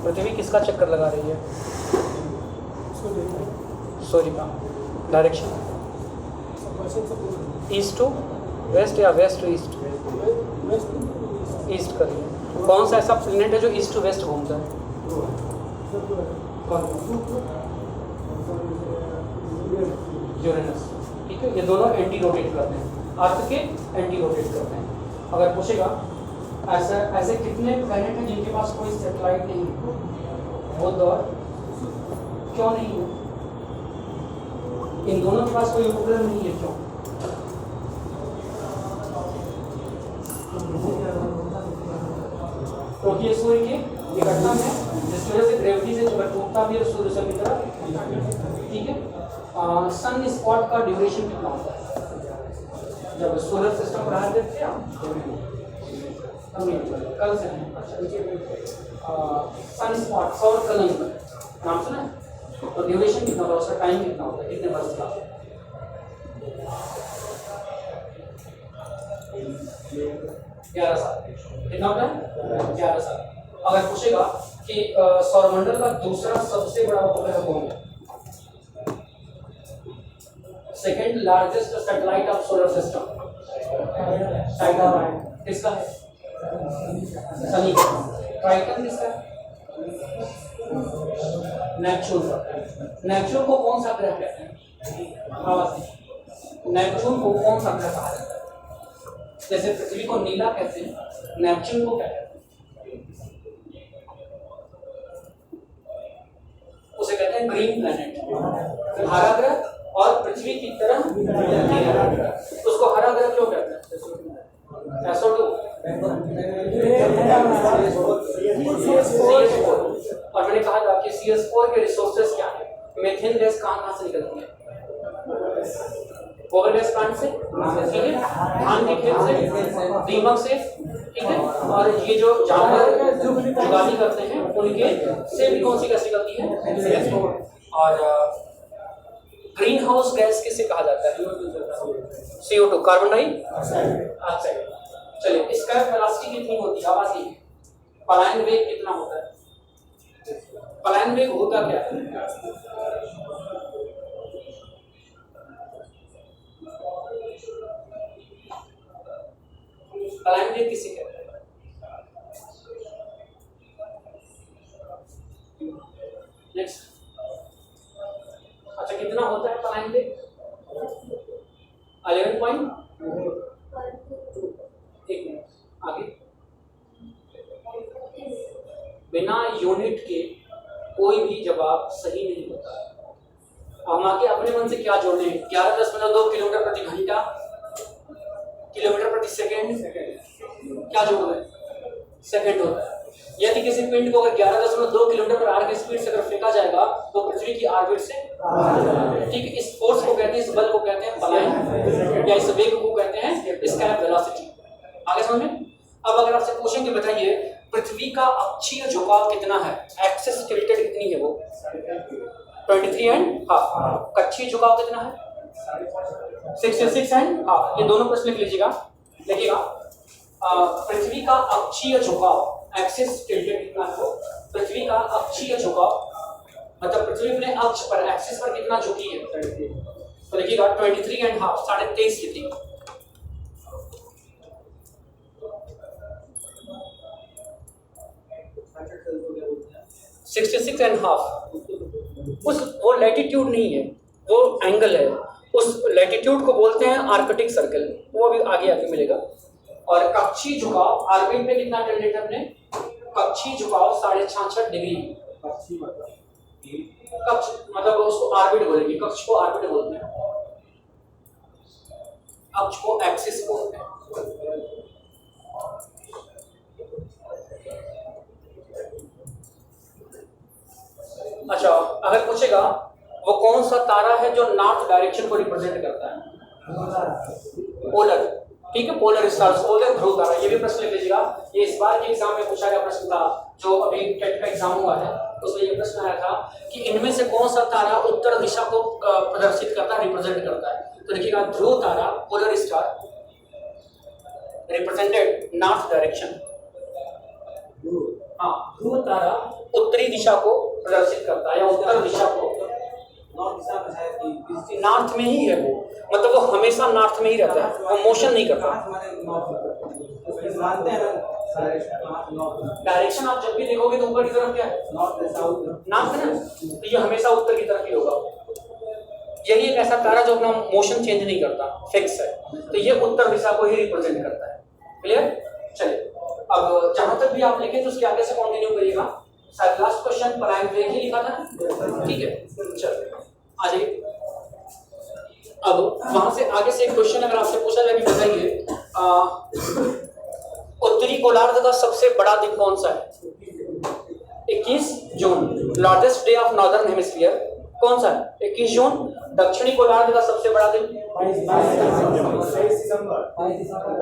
पृथ्वी किसका चक्कर लगा रही है? सूर्य का। डायरेक्शन ईस्ट टू वेस्ट या वेस्ट टू ईस्ट? ईस्ट कर रही है। कौन सा ऐसा प्लैनेट है जो ईस्ट टू वेस्ट घूमता है? यूरेनस। ठीक है, ये दोनों एंटी रोटेट करते हैं, अर्थ के एंटी रोटेट करते हैं। अगर पूछेगा ऐसे कितने प्लैनेट हैं जिनके पास कोई सैटेलाइट नहीं है? वो दौर क्यों नहीं है? इन दोनों के पास कोई उपग्रह नहीं है, क्यों? क्योंकि ये सूर्य की निकटतम है, जिसकी वजह से ग्रेविटी से जब टूटता भी है सूर्य से की तरफ। ठीक है, सन स्पॉट का ड्यूरेशन कितना होता है? जब सोलर सिस्टम बढ़ा देते हैं कल से सन स्पॉट, सौर कलंक नाम सुना है? तो ड्यूरेशन कितना होता है, उसका टाइम कितना होता है, कितने वर्ष का? 11 साल। कितना होता है? 11 साल। अगर पूछेगा कि सौरमंडल का दूसरा सबसे बड़ा उपग्रह कौन है? Second largest satellite of solar system Titan किसका है? सनी। टाइटन किसका है? नेपच्यून। नेपच्यून को कौन सा ग्रह कहते हैं? नेपच्यून को कौन सा ग्रह कहा जाता है? जैसे पृथ्वी को नीला कहते हैं, नेपच्यून को क्या कहते हैं? उसे कहते हैं ग्रीन प्लैनेट। हरा ग्रह और पृथ्वी की तरह उसको हरा ग्रह क्यों कहते हैं? SO2 और मैंने कहा था कि CS4 के रिसोर्सेज क्या है? मीथेन गैस कहाँ से निकलती है? गोबर गैस प्लांट से, ठीक है, धान के खेत से, दीमक से, ठीक है, और ये जो जानवर जुगाली करते हैं उनके से भी कौन सी गैस निकलती है? और ग्रीन हाउस गैस किसे कहा जाता है? CO2, carbon dioxide. चलिए, इसका वेलोसिटी कितनी होती है? आवाज ही पलायन वेग कितना होता है? पलायन वेग होता क्या है? पलायन वेग किसे कहते हैं? नेक्स्ट, अच्छा कितना होता है पलायन वेग? 11.2। एक मिनट आगे। बिना यूनिट के कोई भी जवाब सही नहीं होता। हम आके अपने मन से क्या जोड़ लें? 11.2 किलोमीटर प्रति घंटा, किलोमीटर प्रति सेकेंड, क्या जोड़ रहे? सेकेंड होता है। यदि किसी पिंड को अगर 11.2 किलोमीटर पर आवर की स्पीड से अगर फेंका जाएगा तो पृथ्वी की ऑर्बिट से, ठीक है, इस फोर्स को कहते हैं, इस बल को कहते हैं पलायन, या इस वेग को कहते हैं इसका वेलोसिटी। आगे समझ में? अब अगर आपसे पूछेंगे बताइए पृथ्वी का अक्षीय झुकाव कितना है? एक्सिस टिल्टेड कितनी है वो? 23.5। कक्षीय झुकाव कितना है? 66.5। ये दोनों प्रश्न लिख लीजिएगा। देखिएगा, पृथ्वी का अक्षीय झुकाव, एक्सिस टिल्टेड कितना है? पृथ्वी का अक्षीय झुकाव मतलब पृथ्वी अपने अक्ष पर, एक्सिस पर कितना झुकी है? तो देखिएगा 23.5, 23.5 कितनी? उस वो लैटिट्यूड नहीं है, वो एंगल है। उस लैटिट्यूड को बोलते हैं आर्कटिक सर्कल, वो अभी आगे मिलेगा। और कक्षीय झुकाव ऑर्बिट में कितना टिल्टेड है अपने? कक्षीय झुकाव 66.5 डिग्री। कक्ष मतलब उसको ऑर्बिट बोलेंगे, कक्ष को ऑर्बिट बोलते हैं, अक्ष को एक्सिस बोलते हैं। अच्छा, अगर पूछेगा वो कौन सा तारा है जो नॉर्थ डायरेक्शन को रिप्रेजेंट करता है? पोलर, ठीक है, पोलर स्टार्स, पोलर ध्रुव तारा। ये भी प्रश्न लिख लीजिएगा, ये इस बार के एग्जाम में पूछा गया प्रश्न था, जो अभी टेट का एग्जाम हुआ है उसमें ये प्रश्न आया था कि इनमें से कौन सा तारा उत्तर दिशा को प्रदर्शित करता है, रिप्रेजेंट करता है? तो देखिएगा, ध्रुव तारा, polar star, represented north direction. हाँ, ध्रुव तारा उत्तरी दिशा को प्रदर्शित करता है या उत्तर दिशा को, नॉर्थ में ही है वो, मतलब वो हमेशा नॉर्थ में ही रहता है, वो मोशन नहीं करता। डायरेक्शन आप जब भी देखोगे तो ऊपर की तरफ क्या है, नॉर्थ है ना, तो ये हमेशा उत्तर की तरफ ही होगा। यही एक ऐसा तारा जो अपना मोशन चेंज नहीं करता, फिक्स है, तो ये उत्तर दिशा को ही रिप्रेजेंट करता है। क्लियर? चलिए अब जहां तक भी आप लिखे तो उसके आगे से कंटिन्यू करिएगा। शायद लास्ट क्वेश्चन प्राइम ब्रेक ही लिखा था, ठीक है? चलिए आ जाइए। अब वहां से आगे से एक क्वेश्चन अगर आपसे पूछा जाए कि बताइए उत्तरी गोलार्ध का सबसे बड़ा दिन कौन सा है? 21 जून, largest day of northern hemisphere कौन सा है? 21 जून। दक्षिणी गोलार्ध का सबसे बड़ा दिन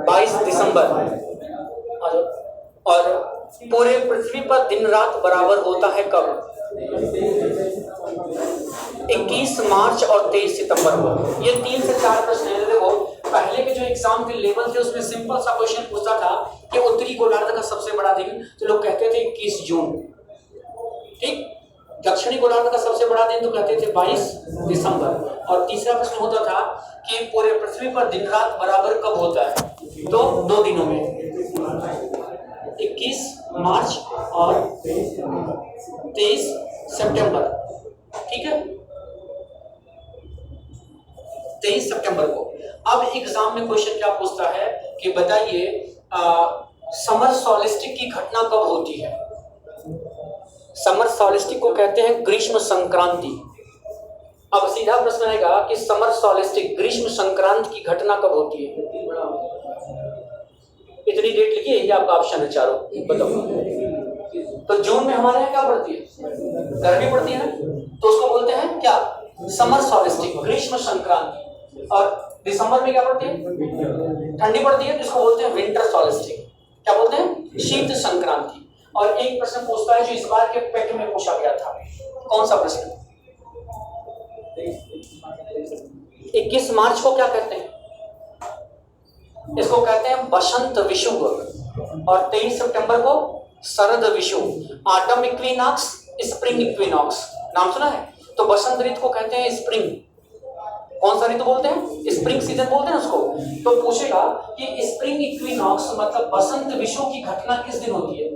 22 दिसंबर। और पूरे पृथ्वी पर दिन रात बराबर होता है कब? 21 मार्च और 23 सितंबर को। ये 3 से 4 प्रश्न है। देखो पहले के जो एग्जाम के लेवल थे उसमें सिंपल सा क्वेश्चन पूछता था कि उत्तरी गोलार्ध का सबसे बड़ा दिन, तो लोग कहते थे 21 जून, ठीक। दक्षिणी गोलार्ध का सबसे बड़ा दिन तो कहते थे 22 दिसंबर। और तीसरा प्रश्न होता था कि पूरे पृथ्वी पर दिन रात बराबर कब होता है? तो 2 दिनों में, 21 मार्च और 23 सितंबर, ठीक है, 23 सितंबर को। अब एग्जाम में क्वेश्चन क्या पूछता है कि बताइए समर सॉलिस्टिक की घटना कब होती है? समर सॉलिस्टिक को कहते हैं ग्रीष्म संक्रांति। अब सीधा प्रश्न आएगा कि समर सॉलिस्टिक ग्रीष्म संक्रांति की घटना कब होती है? इतनी डेट लिखिए, ये आपका ऑप्शन है चारों, बताओ। तो जून में हमारे यहाँ क्या पड़ती है? गर्मी पड़ती है ना, तो उसको बोलते हैं क्या? समर सॉलिस्टिक, ग्रीष्म संक्रांति। और दिसंबर में क्या पड़ती है? ठंडी पड़ती है, जिसको बोलते हैं विंटर सॉलिस्टिक। क्या बोलते हैं? शीत संक्रांति। और एक प्रश्न पूछता है जो इस बार के पेट में पूछा गया था, कौन सा प्रश्न? 21 मार्च को क्या कहते हैं? इसको कहते हैं बसंत विषुव। और 23 सितंबर को शरद विषुव। ऑटम इक्विनॉक्स, स्प्रिंग इक्विनॉक्स, नाम सुना है? तो बसंत ऋतु को कहते हैं स्प्रिंग। कौन सा ऋतु बोलते हैं? स्प्रिंग सीजन बोलते हैं उसको। तो पूछेगा कि स्प्रिंग इक्विनॉक्स मतलब बसंत विषुव की घटना किस दिन होती है?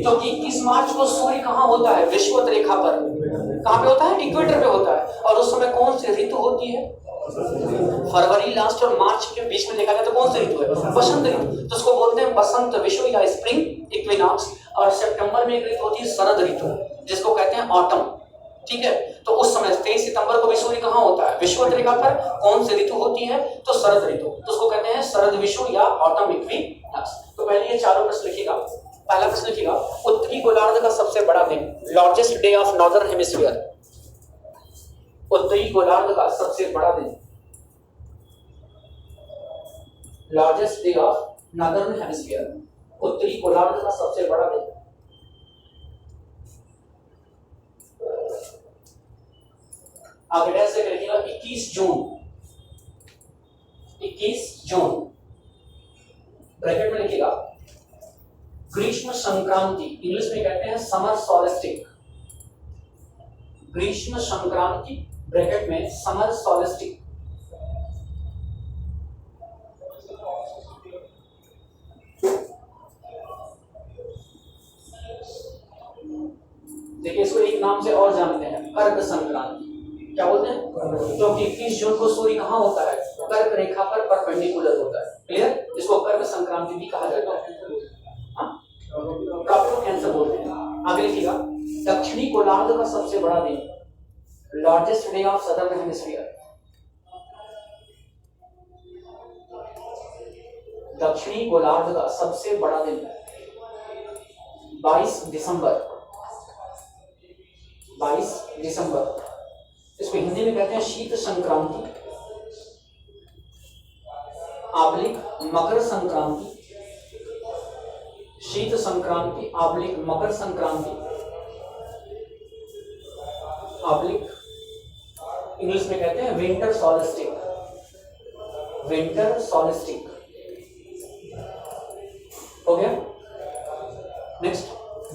तो 21 मार्च को सूर्य कहाँ होता है? विषुवत रेखा पर। कहाँ पे होता है? इक्वेटर पे होता है। और उस समय कौन सी ऋतु होती है? फरवरी लास्ट और मार्च के बीच में देखा जाए तो कौन सी ऋतु है? बसंत ऋतु। तो उसको बोलते हैं बसंत विषुव या स्प्रिंग इक्विनॉक्स। और सितंबर में एक ऋतु होती है शरद ऋतु, जिसको कहते हैं ऑटम, ठीक है। तो उस समय 23 सितंबर को भी सूर्य कहाँ होता है? विषुवत रेखा पर। कौन सी ऋतु होती है? तो शरद ऋतु। तो उसको कहते हैं शरद विषुव या ऑटम इक्विनॉक्स। तो पहले ये चारों प्रश्न लिखिएगा। पहला प्रश्न लिखिएगा, उत्तरी गोलार्ध का सबसे बड़ा दिन, largest day of northern hemisphere. उत्तरी गोलार्ध का सबसे बड़ा दिन, largest day of northern hemisphere. उत्तरी गोलार्ध का सबसे बड़ा दिन। आगे ऐसे लिखिएगा 21 जून। 21 जून ब्रैकेट में लिखिएगा ग्रीष्म संक्रांति, इंग्लिश में कहते हैं समर सॉलिस्टिक। ग्रीष्म संक्रांति ब्रैकेट में समर सॉलिस्टिक। देखिए इसको एक नाम से और जानते हैं, कर्क संक्रांति। क्या बोलते हैं? क्योंकि 21 जून को सूर्य कहाँ होता है? कर्क रेखा पर परपेंडिकुलर होता है। क्लियर? इसको कर्क संक्रांति भी कहा जाता है। कैंसर बोलते हैं। आगे लिखिएगा, दक्षिणी गोलार्ध का सबसे बड़ा दिन, largest day of southern hemisphere. दक्षिणी गोलार्ध का सबसे बड़ा दिन 22 दिसंबर। 22 दिसंबर। इसको हिंदी में कहते हैं शीत संक्रांति, आब्लिक मकर संक्रांति। शीत Sankranti oblique Makar Sankranti, oblique English में कहते हैं विंटर सॉलिस्टिक। विंटर सॉलिस्टिक हो गया। नेक्स्ट,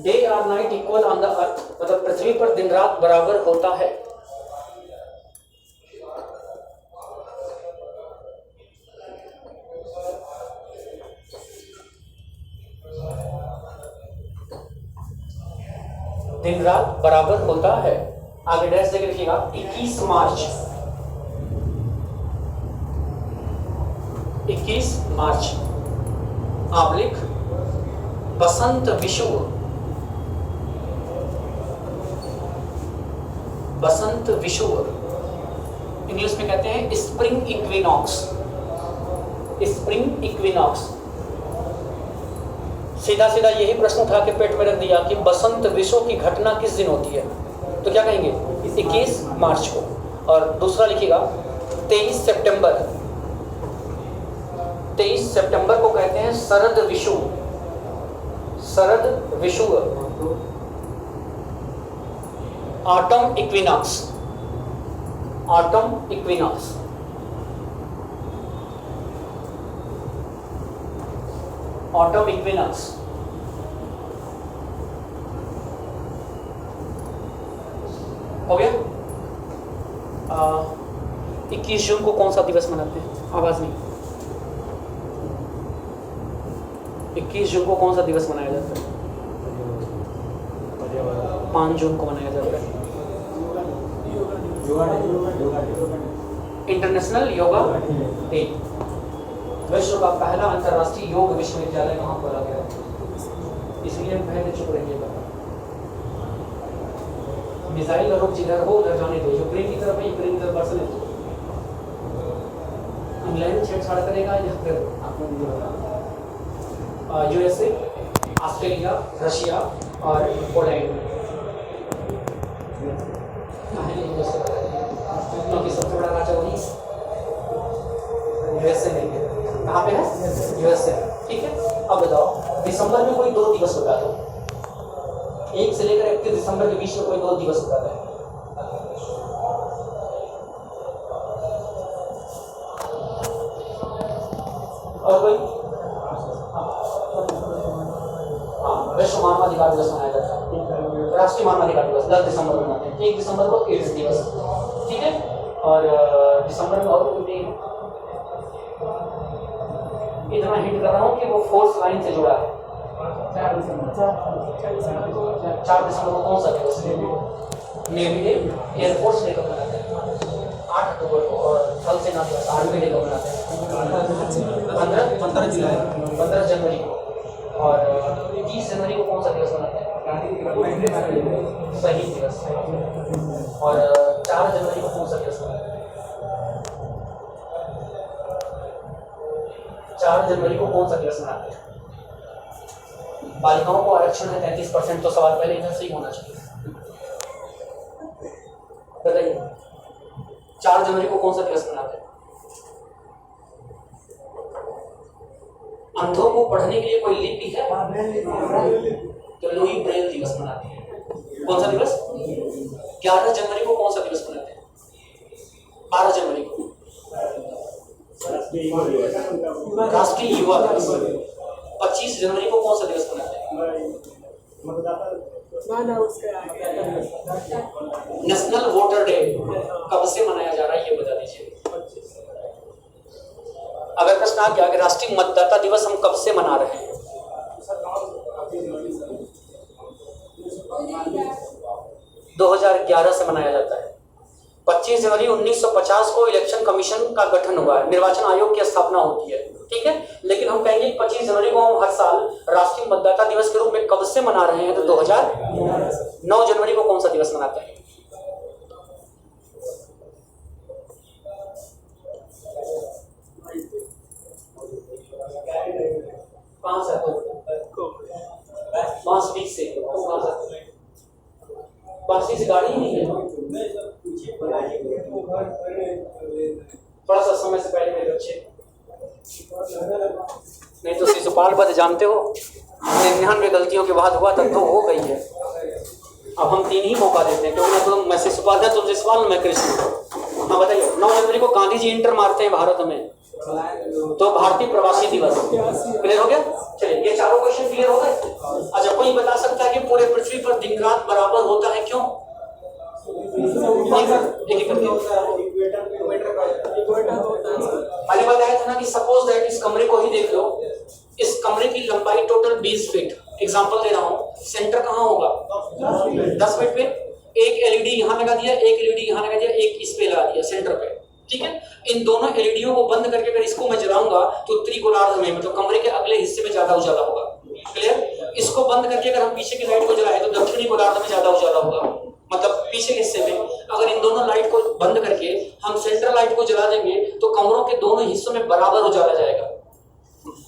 डे और night equal on the earth, मतलब पृथ्वी पर दिन रात बराबर होता है। दिन रात बराबर होता है। आगे डैश देकर लिखिएगा 21 मार्च 21 मार्च आबलिक बसंत विषुव, बसंत विषुव इंग्लिश में कहते हैं स्प्रिंग इक्विनॉक्स, स्प्रिंग इक्विनॉक्स। सीधा सीधा यही प्रश्न उठा के पेट में रख दिया कि बसंत विषुव की घटना किस दिन होती है, तो क्या कहेंगे 21 मार्च को। और दूसरा लिखिएगा 23 सितंबर, 23 सितंबर को कहते हैं शरद विषुव, शरद विषुव, autumn equinox, autumn equinox. Autumn equinox हो गया। 21 जून को कौन सा दिवस मनाते हैं? आवाज नहीं। 21 जून को कौन सा दिवस मनाया जाता है? 5 जून को मनाया जाता है इंटरनेशनल योगा डे। विश्व का पहला अंतर्राष्ट्रीय योग विश्वविद्यालय कहाँ खोला गया है? इसलिए पहले चुप रहिएगा। मिसाइल का रुख जिधर हो उधर जाने दो। यूक्रेन की तरफ है, यूक्रेन की तरफ बरसने दो। इंग्लैंड छेड़छाड़ करेगा या फिर यूएसए, ऑस्ट्रेलिया, रशिया और पोलैंड, क्योंकि सबसे बड़ा राजा वही यूएसए नहीं है। कहाँ पे है? यूएसए। ठीक है, अब बताओ दिसंबर में कोई 2 दिवस होता है, 1 से लेकर 31 दिसंबर के बीच में कोई 2 दिवस होता है। और कोई? हाँ, विश्व मानवाधिकार दिवस मनाया जाता है। राष्ट्रीय मानवाधिकार दिवस 10 दिसंबर को मनाते हैं। 1 दिसंबर को एड्स दिवस। ठीक है, और दिसंबर में और कोई इतना हिंट कर रहा हूँ कि वो फोर्स लाइन से जुड़ा है। 4 दिसंबर को कौन सा दिवस? नेवी डे, एयरफोर्स डे कब मनाते हैं? 8 अक्टूबर को। और थल सेना दिवस आर्मी डे कब मनाते हैं? 15 जनवरी को। और 30 जनवरी को कौन सा दिवस मनाते हैं? शहीद दिवस। और 4 जनवरी को कौन सा दिवस मनाते हैं? 4 जनवरी को कौन सा दिवस मनाते हैं? बालिकाओं को आरक्षण है 33%, तो सवाल पहले इधर से ही होना चाहिए। बताइए 4 जनवरी को कौन सा दिवस मनाते हैं? अंधों को पढ़ने के लिए कोई लिपि है? तो लुई ब्रेल दिवस मनाते हैं। कौन सा दिवस? 11 जनवरी को कौन सा दिवस मनाते हैं? 12 जनवरी को राष्ट्रीय युवा दिवस। 25 जनवरी को कौन सा दिवस मनाते हैं? नेशनल वोटर डे कब से मनाया जा रहा है ये बता दीजिए। अगर प्रश्न आ गया कि राष्ट्रीय मतदाता दिवस हम कब से मना रहे हैं? 2011 से मनाया जाता है। 25 जनवरी 1950 को इलेक्शन कमीशन का गठन हुआ है, निर्वाचन आयोग की स्थापना होती है। ठीक है, लेकिन हम कहेंगे 25 जनवरी को हम हर साल राष्ट्रीय मतदाता दिवस के रूप में कब से मना रहे हैं? तो 2009 जनवरी को कौन सा दिवस मनाते हैं? कहाँ से? बांसुरी से। बांसुरी से गाड़ी ही नहीं है। थोड़ा सा समय से पहले मेरे बच्चे, नहीं तो शिशुपाल वध जानते हो, 99 गलतियों के बाद हुआ तब तो हो गई है। अब हम 3 ही मौका देते हैं, क्योंकि मैं शिशुपाल है, तुम शिशुपाल, मैं कृष्ण। हाँ बताइए 9 जनवरी को गांधी जी इंटर मारते हैं भारत में, तो भारतीय प्रवासी दिवस। क्लियर हो गया? चलिए ये चारों क्वेश्चन क्लियर हो गए। अच्छा कोई बता सकता है कि पूरे पृथ्वी पर दिन रात बराबर होता है क्यों? मैंने बताया था ना कि सपोज दैट इस कमरे को ही देख लो, इस कमरे की लंबाई टोटल 20 फीट, एग्जांपल दे रहा हूं, सेंटर कहां होगा? 10 फीट पे। एक एलईडी यहां लगा दिया, एक एलईडी यहां लगा दिया, एक इस पे लगा दिया सेंटर पे, ठीक है। इन दोनों एलईडीओ को बंद करके अगर इसको मैं जलाऊंगा तो उत्तरी गोलार्ध में मतलब कमरे के अगले हिस्से में ज्यादा उजाला होगा, क्लियर। इसको बंद करके अगर हम पीछे की लाइट को जलाएं तो दक्षिणी गोलार्ध में ज्यादा उजाला होगा, मतलब पीछे के हिस्से में। अगर इन दोनों लाइट को बंद करके हम सेंट्रल लाइट को जला देंगे तो कमरों के दोनों हिस्सों में बराबर उजाला जाएगा।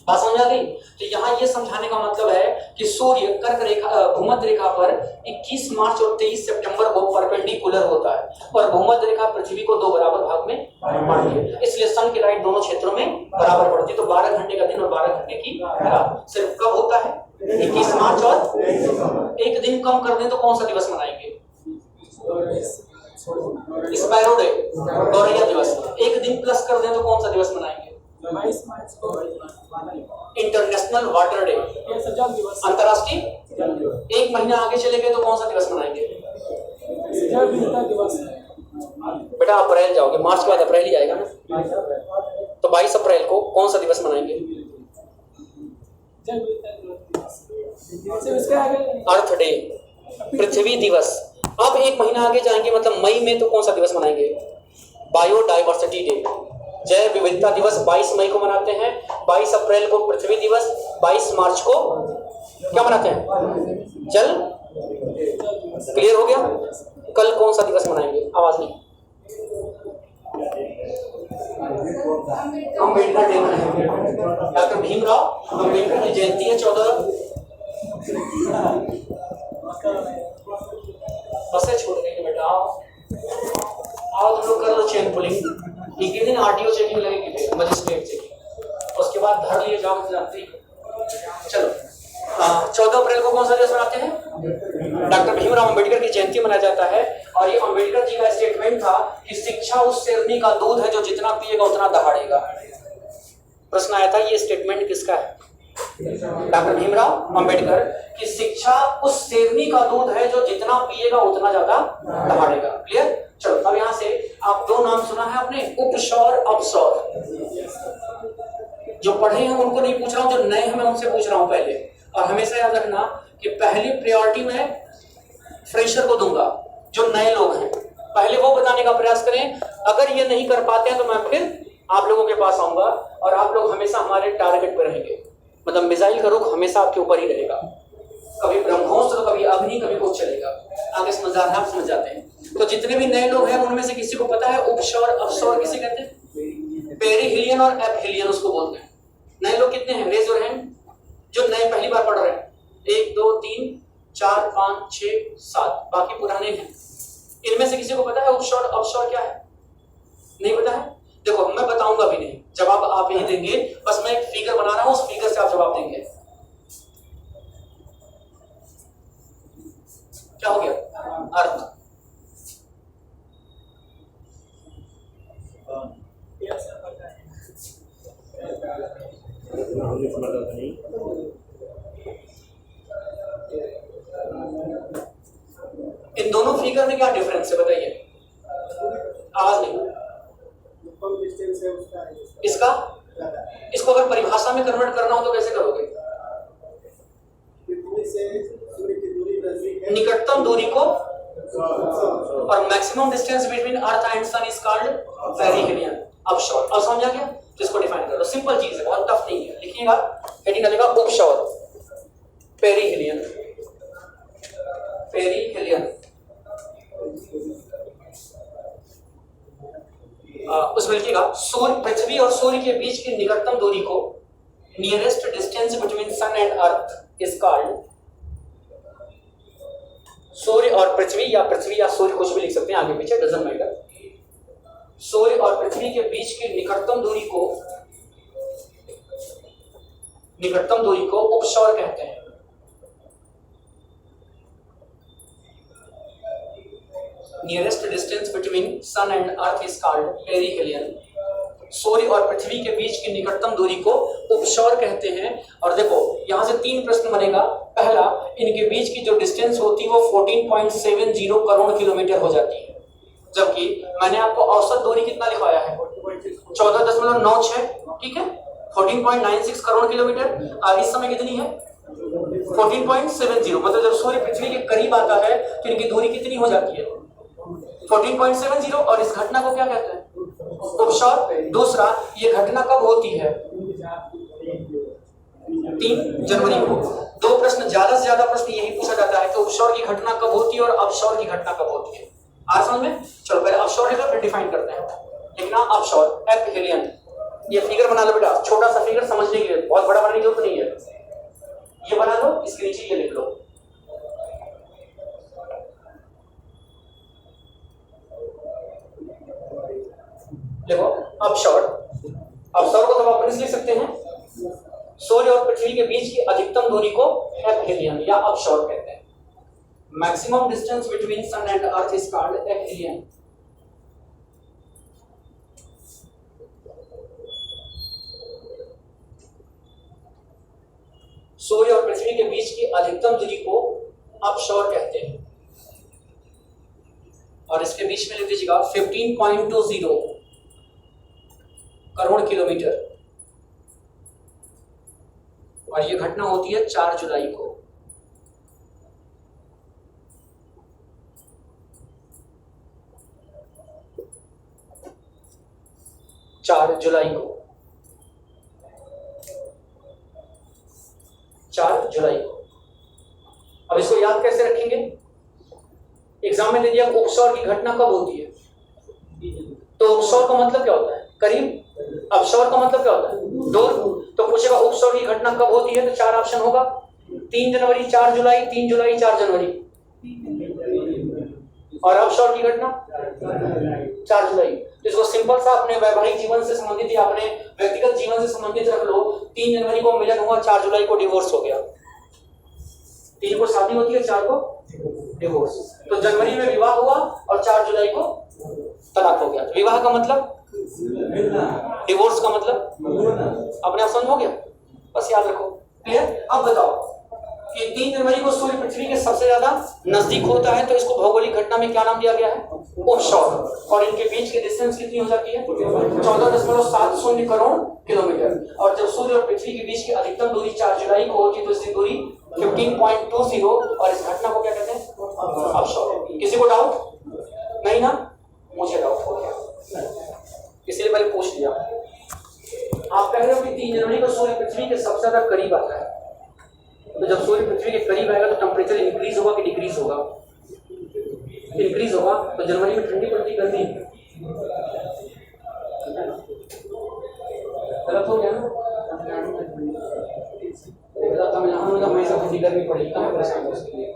बात समझ आ गई? तो यहाँ ये समझाने का मतलब है कि सूर्य कर्क रेखा भूमध्य रेखा पर 21 मार्च और 23 सितंबर को परपेंडिकुलर होता है और भूमध्य रेखा पृथ्वी को दो बराबर भाग में बांटती है, इसलिए सन की लाइट दोनों क्षेत्रों में बराबर पड़ती है। तो 12 घंटे का दिन और 12 घंटे की रात। सिर्फ कब होता है? 21 मार्च और एक दिन कम कर दें तो कौन सा दिवस मनाएंगे? स्पैरो डे, गौरैया दिवस। एक दिन प्लस कर दें तो कौन सा दिवस मनाएंगे? इंटरनेशनल वाटर डे, अंतरराष्ट्रीय। एक महीना आगे चले गए तो कौन सा दिवस मनाएंगे? बेटा अप्रैल जाओगे, मार्च के बाद अप्रैल ही आएगा ना, तो 22 अप्रैल को कौन सा दिवस मनाएंगे? अर्थ डे, पृथ्वी दिवस। अब एक महीना आगे जाएंगे मतलब मई में तो कौन सा दिवस मनाएंगे? बायोडाइवर्सिटी डे, जैव विविधता दिवस 22 मई को मनाते हैं। 22 अप्रैल को पृथ्वी दिवस, 22 मार्च को क्या मनाते हैं? जल। क्लियर हो गया? कल कौन सा दिवस मनाएंगे? आवाज नहीं। अम्बेडकर डे मनाएंगे, डॉक्टर भीमराव अम्बेडकर की जयंती है 14। बसें छोड़ देंगे बेटा, आओ तुम लोग कर लो चेन पुलिंग। एक दिन आरटीओ चेकिंग लगेगी, मजिस्ट्रेट चेकिंग, उसके बाद धर लिए जाओ जानती। चलो 14 अप्रैल को कौन सा दिवस मनाते हैं? डॉक्टर भीमराव अंबेडकर की जयंती मनाया जाता है। और ये अंबेडकर जी का स्टेटमेंट था कि शिक्षा उस शेरनी का दूध है जो जितना पिएगा उतना दहाड़ेगा। प्रश्न आया था ये स्टेटमेंट किसका है? डॉक्टर भीमराव अंबेडकर की शिक्षा उस शेरनी का दूध है जो जितना पिएगा उतना ज्यादा दहाड़ेगा। क्लियर? चलो अब यहां से आप दो नाम सुना है आपने, उपसौर अपसौर। जो पढ़े हैं उनको नहीं पूछ रहा हूं, जो नए हैं मैं उनसे पूछ रहा हूं पहले। और हमेशा याद रखना कि पहली प्रायोरिटी में फ्रेशर को दूंगा, जो नए लोग हैं पहले वो बताने का प्रयास करें। अगर ये नहीं कर पाते हैं तो मैं फिर आप लोगों के पास आऊंगा और आप लोग हमेशा हमारे टारगेट पर रहेंगे। मतलब मिसाइल का रुख हमेशा आपके ऊपर ही रहेगा, कभी ब्रह्मोस तो कभी अग्नि कभी कुछ चलेगा। आगे समझ आ रहा है? आप समझ जाते हैं? तो जितने भी नए लोग हैं उनमें से किसी को पता है उपसौर अपसौर किसे कहते हैं? पेरिहिलियन और एपहिलियन उसको बोलते हैं। नए लोग कितने हैं? रेज योर हैंड जो नए पहली बार पढ़ रहे हैं। 1 2 3 4 5 6 7, बाकी पुराने हैं। इनमें से किसी को पता है उपसौर अपसौर क्या है? नहीं पता है? देखो मैं बताऊंगा भी नहीं, जवाब आप ही देंगे। बस मैं एक फिगर बना रहा हूं, उस फिगर से आप जवाब देंगे। क्या हो गया? अर्थ। इन दोनों फिगर में क्या डिफरेंस है बताइए? आवाज नहीं। इसका इसको अगर परिभाषा में कन्वर्ट करना हो तो कैसे करोगे? निकटतम दूरी को और maximum distance between earth and sun is called perihelion. अपसौर। अब समझा क्या? तो इसको डिफाइन कर लो, सिंपल चीज है, बहुत टफ नहीं है। लिखिएगा, हेडिंग डालिएगा उपसौर, पेरिहिलियन। पेरिहिलियन उसमें लिखिएगा सूर्य, पृथ्वी और सूर्य के बीच की निकटतम दूरी को, nearest distance between sun and earth is called. सूर्य और पृथ्वी या सूर्य कुछ भी लिख सकते हैं, आगे पीछे डजंट मैटर। सूर्य और पृथ्वी के बीच की निकटतम दूरी को उपसौर कहते हैं। Nearest distance between sun and earth is called perihelion. सूर्य और पृथ्वी के बीच की निकटतम दूरी को उपसौर कहते हैं। और देखो यहाँ से 3 प्रश्न बनेगा। पहला, इनके बीच की जो डिस्टेंस होती है वो 14.70 करोड़ किलोमीटर हो जाती है, जबकि मैंने आपको औसत दूरी कितना लिखवाया है 14.96, ठीक है, 14.96 करोड़ किलोमीटर। इस समय कितनी है 14.70, मतलब जब सूर्य पृथ्वी के करीब आता है तो इनकी दूरी कितनी हो जाती है 14.70, और इस घटना को क्या कहते हैं उपसौर। दूसरा, ये घटना कब होती है 3 जनवरी को। 2 प्रश्न, ज्यादा से ज्यादा प्रश्न यही पूछा जाता है कि उपसौर की घटना कब होती है और अपसौर की घटना कब होती है। आ समझ में? चलो पहले अपसौर लिखो फिर डिफाइन करते हैं। लिखना अपसौर, एपहेलियन। ये फिगर बना लो बेटा, छोटा सा फिगर समझने के लिए, बहुत बड़ा बनाने की जरूरत नहीं है। ये बना लो, इसके नीचे ये लिख लो। देखो अपसौर, अपसौर को तो आप लिख सकते हैं, सूर्य और पृथ्वी के बीच की अधिकतम दूरी को एपहेलियन या अपसौर कहते हैं। Maximum distance between sun and earth is called aphelion. सूर्य और पृथ्वी के बीच की अधिकतम दूरी को अपसौर कहते हैं। और इसके बीच में लिख दीजिएगा 15.20 करोड़ किलोमीटर। और यह घटना होती है 4 जुलाई को। चार जुलाई को 4 जुलाई को। अब इसको याद कैसे रखेंगे? एग्जाम में दे दिया उपसौर की घटना कब होती है, तो उपसौर का मतलब क्या होता है करीब, अपसौर का मतलब क्या होता है दूर। तो पूछेगा उपसौर की घटना कब होती है, तो 4 ऑप्शन होगा, 3 जनवरी, 4 जुलाई, 3 जुलाई, 4 जनवरी। और अपसौर की घटना 4 जुलाई। तो इसको सिंपल सा अपने वैवाहिक जीवन से संबंधित या अपने व्यक्तिगत जीवन से संबंधित रख लो। 3 जनवरी को मिलन हुआ, 4 जुलाई को डिवोर्स हो गया। 3 को शादी होती है, 4 को डिवोर्स। तो जनवरी में विवाह हुआ और 4 जुलाई को तलाक हो गया। तो विवाह का मतलब, डिवोर्स का मतलब अपने आप समझ हो गया, बस याद रखो। क्लियर? अब बताओ कि 3 जनवरी को सूर्य पृथ्वी के सबसे ज्यादा नजदीक होता है, तो इसको भौगोलिक घटना में क्या नाम दिया गया है उपसौर। और इनके बीच की डिस्टेंस कितनी हो जाती है 14.70 करोड़ किलोमीटर। और जब सूर्य और पृथ्वी के बीच की अधिकतम दूरी 4 जुलाई को होती है, तो इसकी दूरी 15.20। और इस घटना को क्या कहते हैं अपसौर। किसी को डाउट नहीं ना? मुझे डाउट हो गया, इसलिए मैंने पूछ लिया। आप कह रहे हो कि 3 जनवरी को सूर्य पृथ्वी के सबसे ज्यादा करीब आता है, तो जब सूर्य पृथ्वी के करीब आएगा तो टेम्परेचर इंक्रीज होगा कि डिक्रीज होगा? इंक्रीज होगा। तो जनवरी में ठंडी पड़ती, गर्मी गलत हो गया ना? तमिलनाडु में हमेशा ठंडी गर्मी पड़ेगी, कहाँ परेशान हो उसके लिए।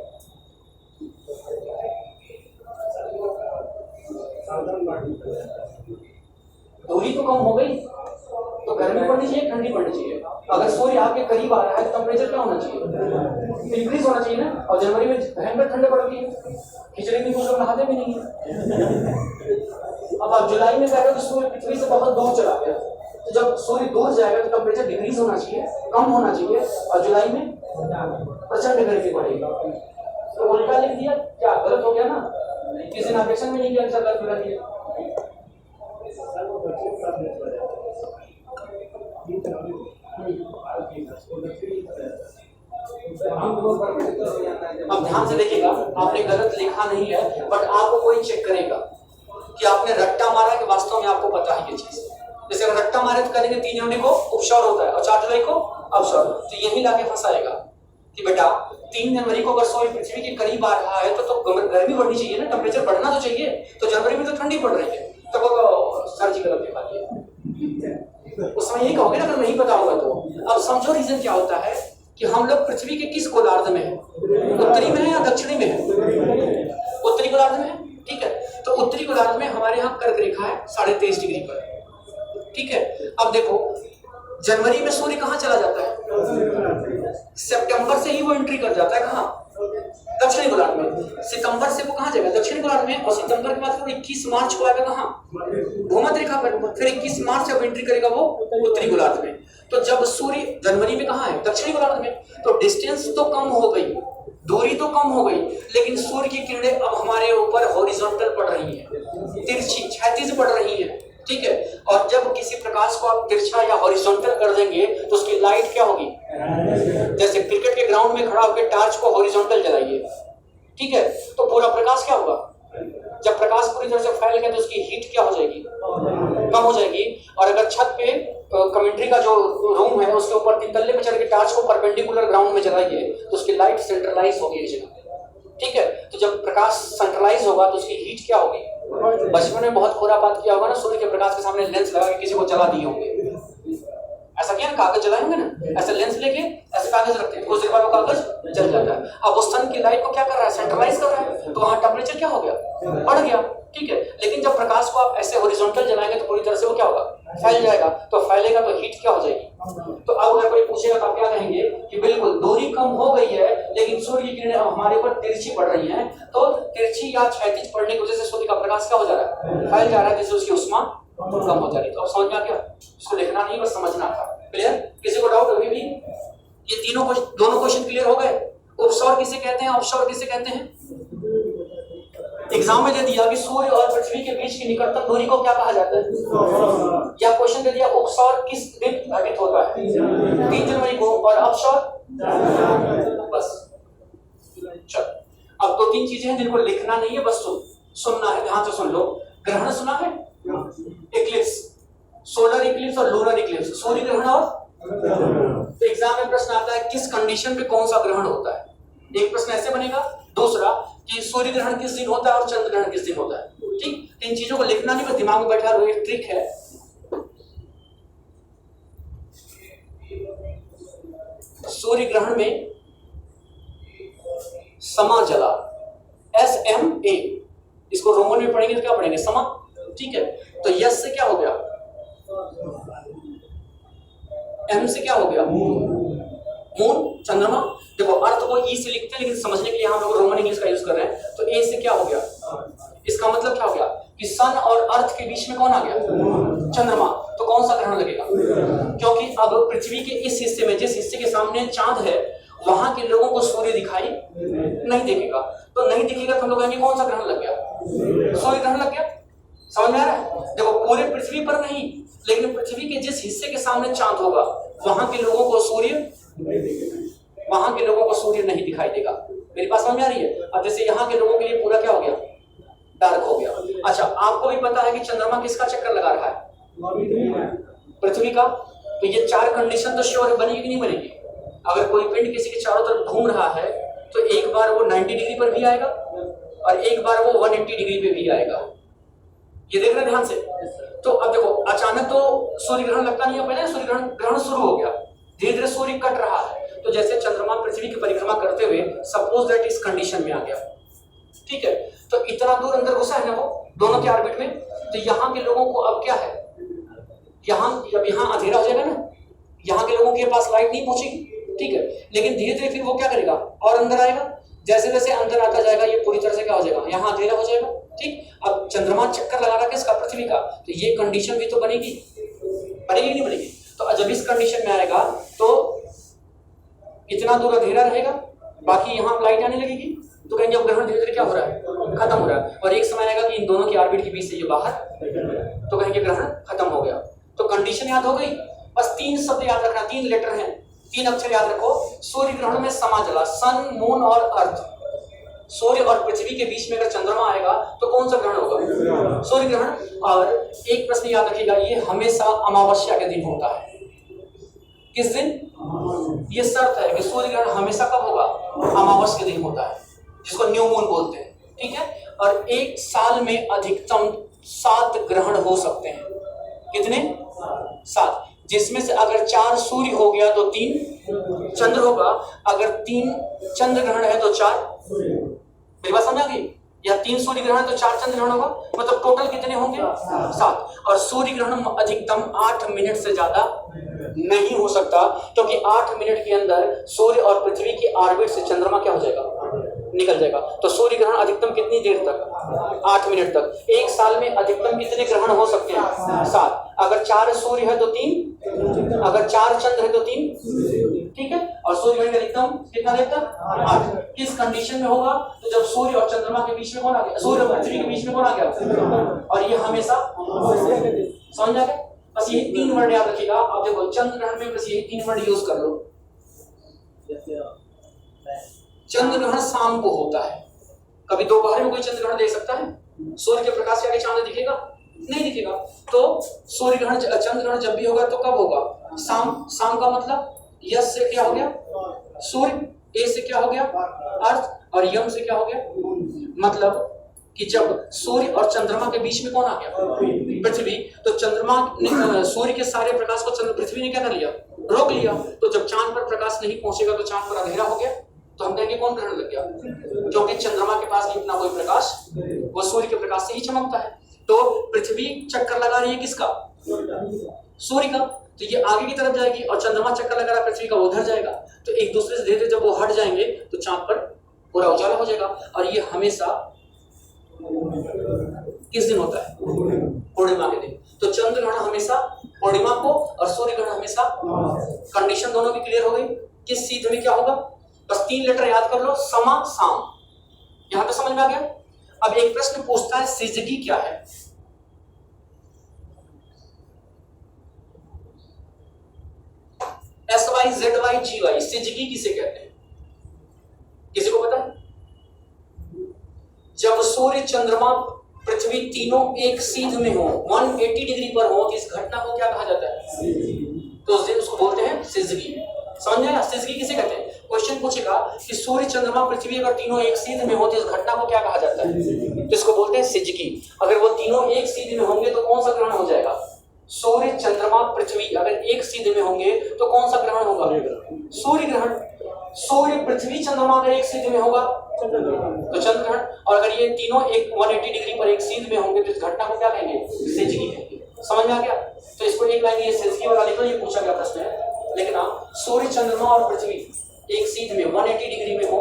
दूरी तो कम हो गई, तो गर्मी पड़नी चाहिए, ठंडी पड़नी चाहिए। अगर सूर्य आपके करीब आ रहा है तो टेम्परेचर क्या होना चाहिए इंक्रीज होना चाहिए ना। और जनवरी में भयंकर ठंड पड़ती है, खिचड़ी में कुछ लोग नहाते भी नहीं है। अब आप जुलाई में कह रहे हो कि सूर्य पृथ्वी से बहुत दूर चला गया, तो जब सूर्य दूर जाएगा तो टेम्परेचर डिक्रीज होना चाहिए, कम होना चाहिए। और जुलाई में प्रचंड गर्मी पड़ेगी, तो उल्टा लिख दिया, क्या गलत हो गया ना? किसी ने ऑब्जेक्शन भी नहीं किया, गलत कर दिया। अब ध्यान से देखिएगा, आपने गलत लिखा नहीं है, बट आपको कोई चेक करेगा कि आपने रट्टा मारा कि वास्तव में आपको पता है ये चीज। जैसे अगर रट्टा मारे तो करेंगे 3 जनवरी को उपसौर होता है और 4 जुलाई को अपसौर, तो यही लाके फंसाएगा कि बेटा 3 जनवरी को अगर सूर्य पृथ्वी के करीब आ रहा है तो गर्मी बढ़नी चाहिए ना, टेम्परेचर बढ़ना तो चाहिए। तो जनवरी में तो ठंडी पड़ रही है, तो वो सर जी गलत लिखा दिया। उस समय यही कहोगे ना अगर नहीं पता होगा तो। अब समझो रीजन क्या होता है कि हम लोग पृथ्वी के किस गोलार्ध में है, उत्तरी में है या दक्षिणी में है? उत्तरी गोलार्ध में है, ठीक है। तो उत्तरी गोलार्ध में हमारे यहाँ कर्क रेखा है 23.5 डिग्री पर, ठीक है। अब देखो जनवरी में सूर्य कहाँ चला जाता है? सितंबर से ही वो एंट्री कर जाता है कहाँ? दक्षिणी गोलार्ध में। सितंबर से वो कहाँ जाएगा? दक्षिणी गोलार्ध में। और सितंबर के बाद फिर 21 मार्च को आएगा कहाँ? भूमध्य रेखा पर। फिर 21 मार्च जब एंट्री करेगा वो उत्तरी गोलार्ध में। तो जब सूर्य जनवरी में कहाँ है? दक्षिणी गोलार्ध में। तो डिस्टेंस तो कम हो गई, दूरी तो कम हो गई, लेकिन सूर्य की किरणें अब हमारे ऊपर हॉरिजॉन्टल पड़ रही हैं, तिरछी क्षैतिज पड़ रही हैं, ठीक है। और जब किसी प्रकाश को आप तिरछा या हॉरिजॉन्टल कर देंगे तो उसकी लाइट क्या होगी? जैसे क्रिकेट के ग्राउंड में खड़ा होकर टॉर्च को हॉरिजॉन्टल जलाइए, ठीक है, तो पूरा प्रकाश क्या होगा? जब प्रकाश पूरी तरह से फैल गया तो उसकी हीट क्या हो जाएगी? कम हो जाएगी। और अगर छत पे कमेंट्री का जो रूम है उसके ऊपर 3 तल्ले पे चढ़ के टॉर्च को परपेंडिकुलर ग्राउंड में जलाइए तो उसकी लाइट सेंट्रलाइज होगी इस जगह, ठीक है। तो जब प्रकाश सेंट्रलाइज होगा तो उसकी हीट क्या होगी? बचपन में बहुत खुरापात किया होगा ना, सूर्य के प्रकाश के सामने लेंस लगा के किसी को जला दिए होंगे। ऐसा किया ना, कागज जलाएंगे ना, ऐसे लेंस लेके ऐसे कागज रखते हैं, कुछ देर बाद वो कागज जल जाता है। अब वो सन की लाइट को क्या कर रहा है? सेंट्रलाइज कर रहा है, तो वहां टेम्परेचर क्या हो गया? बढ़ गया, ठीक है। लेकिन जब प्रकाश को आप ऐसे हॉरिजॉन्टल जलाएंगे तो पूरी तरह से वो क्या होगा? फैल जाएगा। तो फैलेगा तो हीट क्या हो जाएगी? तो अब अगर कोई पूछेगा तो आप क्या कहेंगे कि बिल्कुल दूरी कम हो गई है लेकिन सूर्य की किरणें हमारे ऊपर तिरछी पड़ रही हैं। तो तिरछी या क्षैतिज पड़ने की वजह से सूर्य का प्रकाश क्या हो जा रहा है? फैल जा रहा है, जिससे उसकी उष्मा कम हो जा रही है। तो अब समझ में आ गया? इसको लिखना नहीं, बस समझना था। क्लियर? किसी को डाउट अभी भी? ये दोनों क्वेश्चन क्लियर हो गए? उपसौर किसे कहते हैं, अवसौर किसे कहते हैं? एग्जाम में दे दिया कि सूर्य और पृथ्वी के बीच की निकटतम दूरी को क्या कहा जाता है? या क्वेश्चन दे दिया उपसौर किस दिन घटित होता है? 3 जनवरी को। और अवसौर? बस चल, अब 2-3 चीजें हैं जिनको लिखना नहीं है, बस सुनना है। ध्यान से सुन लो। ग्रहण सुना है? इक्लिप्स, सोलर इक्लिप्स और लूनर इक्लिप्स, सूर्य ग्रहण। और तो एग्जाम में प्रश्न आता है किस कंडीशन पे कौन सा ग्रहण होता है। एक प्रश्न ऐसे बनेगा, दूसरा कि सूर्य ग्रहण किस दिन होता है और चंद्र ग्रहण किस दिन होता है। ठीक, इन चीजों को लिखना नहीं, बस दिमाग में बैठा लो। एक ट्रिक है, सूर्य ग्रहण में समा जला, SMA, इसको रोमन में पढ़ेंगे तो क्या पढ़ेंगे? समा, ठीक है। तो यस से क्या हो गया? M से क्या हो गया? मून, चंद्रमा। देखो अर्थ को ई से लिखते हैं लेकिन समझने के लिए हम लोग रोमन इंग्लिश का यूज कर रहे हैं। तो ए से क्या हो गया? इसका मतलब क्या हो गया कि सन और अर्थ के बीच में कौन आ गया? चंद्रमा। तो कौन सा ग्रहण लगेगा? क्योंकि अब पृथ्वी के इस हिस्से में, जिस हिस्से के सामने चांद है, वहां के लोगों को सूर्य दिखाई नहीं दिखेगा। तो नहीं दिखेगा तो हम लोग कहेंगे कौन सा ग्रहण लग गया? सूर्य ग्रहण लग गया। समझ में आ रहा है? देखो पूरे पृथ्वी पर नहीं, लेकिन पृथ्वी के जिस हिस्से के सामने चांद होगा वहां के लोगों को सूर्य नहीं दिखाई देगा। मेरी बात समझ में आ रही है? अब जैसे यहाँ के लोगों के लिए पूरा क्या हो गया? डार्क हो गया। अच्छा, आपको भी पता है कि चंद्रमा किसका चक्कर लगा रहा है? पृथ्वी का। तो ये 4 कंडीशन तो श्योर है, बनेगी कि नहीं बनेगी? अगर कोई पिंड किसी के चारों तरफ घूम रहा है तो एक बार वो 90 डिग्री पर भी आएगा और एक बार वो 180 डिग्री पे भी आएगा। ये देख रहे ध्यान से। तो अब देखो, अचानक तो सूर्य ग्रहण लगता नहीं है, पहले सूर्य ग्रहण शुरू हो गया, धीरे धीरे सूर्य कट रहा है। तो जैसे चंद्रमा पृथ्वी की परिक्रमा करते हुए सपोज दैट इस कंडीशन में आ गया, ठीक है, तो इतना दूर अंदर घुसा है ना वो दोनों के ऑर्बिट में। तो यहाँ के लोगों को अब क्या है, जब यहाँ अंधेरा हो जाएगा ना, यहाँ के लोगों के पास लाइट नहीं पहुंचेगी, ठीक है, लेकिन धीरे धीरे फिर वो क्या करेगा और अंदर आएगा। जैसे जैसे अंदर आता जाएगा ये पूरी तरह से क्या हो जाएगा, यहाँ अंधेरा हो जाएगा। ठीक, अब चंद्रमा चक्कर लगा रहा है किसका? पृथ्वी का। तो ये कंडीशन भी तो बनेगी नहीं बनेगी? तो जब इस कंडीशन में आएगा तो इतना दूर अंधेरा रहेगा, बाकी यहाँ लाइट आने लगेगी। तो कहेंगे अब ग्रहण धीरे धीरे क्या हो रहा है? खत्म हो रहा है। और एक समय आएगा कि इन दोनों की ऑर्बिट के बीच से ये बाहर, तो कहेंगे ग्रहण खत्म हो गया। तो कंडीशन याद हो गई। बस 3 शब्द याद रखना, 3 लेटर हैं, 3 अक्षर याद रखो। सूर्य ग्रहण में समा जला, सन, मून और अर्थ। सूर्य और पृथ्वी के बीच में अगर चंद्रमा आएगा तो कौन सा ग्रहण होगा? सूर्य ग्रहण। और एक प्रश्न याद रखिएगा, ये हमेशा अमावस्या के दिन होता है। किस दिन? ये शर्त है कि सूर्य ग्रहण हमेशा कब होगा? अमावस्या के दिन होता है, जिसको न्यू मून बोलते हैं, ठीक है। और एक साल में अधिकतम 7 ग्रहण हो सकते हैं। कितने? 7, जिसमें से अगर 4 सूर्य हो गया तो 3 चंद्र होगा, अगर 3 चंद्र ग्रहण है तो 4। मेरी बात समझ आ गई? या 3 सूर्य ग्रहण तो 4 चंद्र ग्रहण होगा, मतलब टोटल कितने होंगे 7। और सूर्य ग्रहण अधिकतम 8 मिनट से ज्यादा नहीं हो सकता, क्योंकि 8 मिनट के अंदर सूर्य और पृथ्वी की ऑर्बिट से चंद्रमा क्या हो जाएगा, निकल जाएगा। तो सूर्य ग्रहण अधिकतम कितनी देर तक, 8 मिनट तक। एक साल में अधिकतम कितने ग्रहण हो सकते हैं, 7। अगर 4 सूर्य है तो 3, अगर 4 चंद्र है तो 3, ठीक है। और सूर्य ग्रहण अधिकतम कितना देर तक, 8। किस कंडीशन में होगा, तो जब सूर्य और चंद्रमा के बीच में कौन आ गया, सूर्य और पृथ्वी के बीच में कौन आ गया, और ये हमेशा समझ आ गया। बस ये 3 वर्ड याद रखिएगा। अब देखो चंद्र ग्रहण में बस ये 3 वर्ड यूज कर लो। चंद्र ग्रहण शाम को होता है, कभी दोपहर में कोई चंद्र ग्रहण देख सकता है? सूर्य के प्रकाश के आगे चांद दिखेगा, नहीं दिखेगा। तो सूर्य ग्रहण चंद्र ग्रहण जब भी होगा तो कब होगा, शाम। शाम का मतलब यस से क्या हो गया सूर्य, ए से क्या हो गया अर्थ, और यम से क्या हो गया, मतलब कि जब सूर्य और चंद्रमा के बीच में कौन आ गया, पृथ्वी। तो चंद्रमा ने सूर्य के सारे प्रकाश को पृथ्वी ने क्या कर लिया, रोक लिया। तो जब चांद पर प्रकाश नहीं पहुंचेगा तो चांद पर अंधेरा हो गया, तो हम कहेंगे कौन ग्रहण लग गया, क्योंकि चंद्रमा के पास इतना कोई प्रकाश, वो सूर्य के प्रकाश से ही चमकता है। तो पृथ्वी चक्कर लगा रही है किसका, सूर्य का, तो ये आगे की तरफ जाएगी, और चंद्रमा चक्कर लगा रहा है पृथ्वी का, उधर जाएगा। तो एक दूसरे से धीरे धीरे जब वो हट जाएंगे तो चांद पर पूरा उजाला हो जाएगा। और ये हमेशा किस दिन होता है, पूर्णिमा के दिन। तो चंद्र ग्रहण हमेशा पूर्णिमा को, और सूर्य ग्रहण हमेशा, कंडीशन दोनों की क्लियर हो गई। किस सीध में क्या होगा, बस 3 लेटर याद कर लो, समा साम। यहां तक समझ में आ गया। अब एक प्रश्न पूछता है सिजगी क्या है। SYZYGY सिजगी किसे कहते हैं, किसी को पता है? जब सूर्य चंद्रमा पृथ्वी तीनों एक सीध में हो, 180 डिग्री पर हो, तो इस घटना को क्या कहा जाता है, तो उस दिन उसको बोलते हैं सिजगी। समझ आया, सिजगी किसे कहते हैं। क्वेश्चन पूछेगा कि सूर्य चंद्रमा पृथ्वी अगर तीनों एक सीध में हो तो इस घटना को क्या कहा जाता है, तो इसको बोलते हैं सिजगी। अगर वो तीनों एक सीध में होंगे तो कौन सा ग्रहण हो जाएगा, सूर्य चंद्रमा पृथ्वी अगर एक सीध में होंगे तो कौन सा ग्रहण होगा, सूर्य ग्रहण। सूर्य पृथ्वी चंद्रमा अगर एक सीध में होगा तो चंद्र ग्रहण। और अगर ये तीनों एक 180 डिग्री पर एक सीध में होंगे तो इस घटना को क्या कहेंगे, सिजगी कहेंगे। समझ में आ गया। तो इसको एक लाइन ये सिजगी वाला लिखो, ये पूछा गया प्रश्न है। लेकिन सूर्य चंद्रमा और पृथ्वी एक सीध में 180 डिग्री में हो,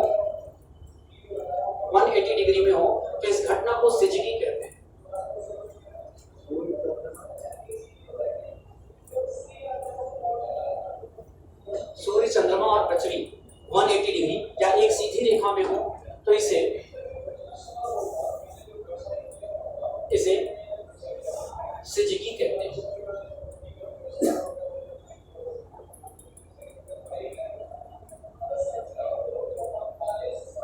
180 डिग्री में हो, तो इस घटना को सिजगी कहते हैं। सूर्य चंद्रमा और पृथ्वी 180 डिग्री या एक सीधी रेखा में हो तो इसे सिजगी कहते हैं।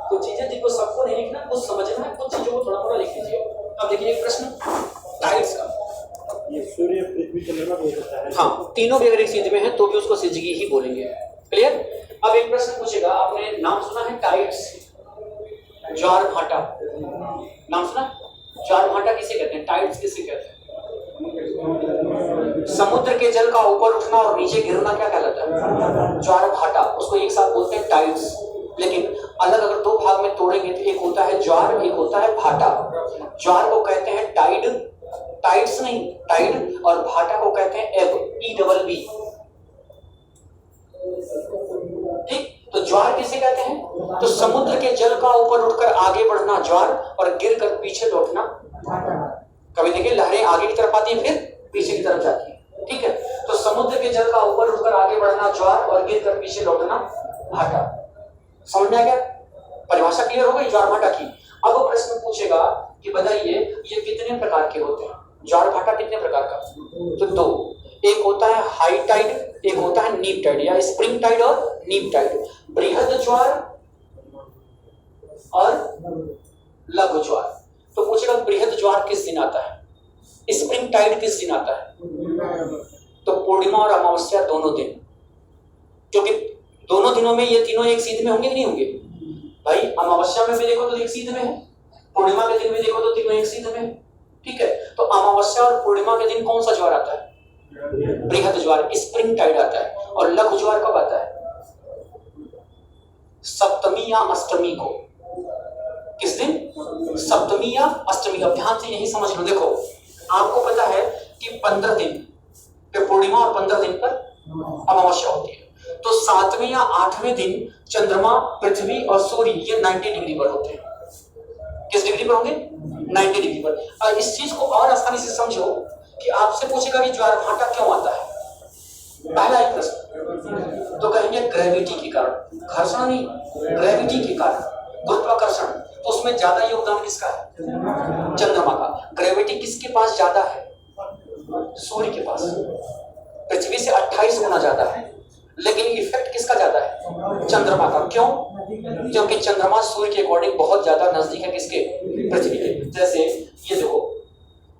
कुछ चीजें जिनको सबको नहीं लिखना, कुछ समझना है, कुछ चीजों को थोड़ा थोड़ा लिख लीजिए। अब देखिए एक प्रश्न टाइड्स का, ये सूर्य पृथ्वी चंद्रमा हो सकता है। हाँ, तीनों भी अगर एक सीध में है तो भी उसको सिजगी ही बोलेंगे। क्लियर। अब एक प्रश्न पूछेगा, आपने नाम सुना है टाइड्स, ज्वार भाटा, नाम सुना? ज्वार भाटा किसे कहते हैं, टाइड्स किसे कहते हैं? समुद्र के जल का ऊपर उठना और नीचे गिरना क्या कहलाता है, ज्वार भाटा। उसको एक साथ बोलते हैं टाइड्स। लेकिन अलग अगर 2 भाग में तोड़ेंगे तो एक होता है ज्वार, एक होता है भाटा। ज्वार को कहते हैं टाइड, टाइड्स नहीं टाइड, और भाटा को कहते हैं एब, EBB। ठीक। तो ज्वार किसे कहते हैं, तो समुद्र के जल का ऊपर उठकर आगे बढ़ना ज्वार, और गिरकर पीछे लौटना। कभी देखिए लहरें आगे की तरफ आती है फिर पीछे की तरफ जाती है। ठीक है। तो समुद्र के जल का ऊपर उठकर आगे बढ़ना ज्वार, और गिरकर पीछे लौटना भाटा। समझ में आ गया, परिभाषा क्लियर हो गई ज्वार भाटा की। अब वो प्रश्न पूछेगा कि बताइए ये कितने प्रकार के होते हैं, ज्वार भाटा कितने प्रकार का, तो 2। एक होता है हाई टाइड, एक होता है नीप टाइड, या स्प्रिंग टाइड और नीप टाइड। बृहद ज्वार और लघु ज्वार। तो पूछेगा बृहद ज्वार किस दिन आता है, स्प्रिंग टाइड किस दिन आता है, तो पूर्णिमा और अमावस्या दोनों दिन। क्योंकि दोनों दिनों में ये तीनों एक सीध में होंगे कि नहीं होंगे भाई। अमावस्या में भी देखो तो एक सीध में है, पूर्णिमा के दिन भी देखो तो तीनों एक सीध में है। ठीक है। तो अमावस्या और पूर्णिमा के दिन कौन सा ज्वार आता है, बृहद ज्वार, स्प्रिंग टाइड आता है। और लघु ज्वार कब आता है, सप्तमी या अष्टमी को। किस दिन? सप्तमी या अष्टमी। अब ध्यान से यही समझ लो। देखो आपको पता है कि 15 दिन पे पूर्णिमा और 15 दिन पर अमावस्या होती है। तो 7वें या 8वें दिन चंद्रमा, पृथ्वी और सूर्य ये 90 डिग्री पर होते हैं। किस डिग्री पर होंगे? 90 डिग्री पर। और इस चीज को और आसानी से समझो कि आपसे पूछेगा कि ज्वार भाटा क्यों आता है। पहला एक प्रश्न तो कहेंगे ग्रेविटी के कारण, घर्षण नहीं, ग्रेविटी के कारण, गुरुत्वाकर्षण। तो उसमें ज्यादा योगदान किसका है? चंद्रमा का। ग्रेविटी किसके पास ज्यादा है? सूर्य के पास। पृथ्वी से 28 गुना ज्यादा है, लेकिन इफेक्ट किसका ज्यादा है? चंद्रमा का। क्यों? क्योंकि चंद्रमा सूर्य के अकॉर्डिंग बहुत ज्यादा नजदीक है किसके? पृथ्वी के। जैसे ये देखो,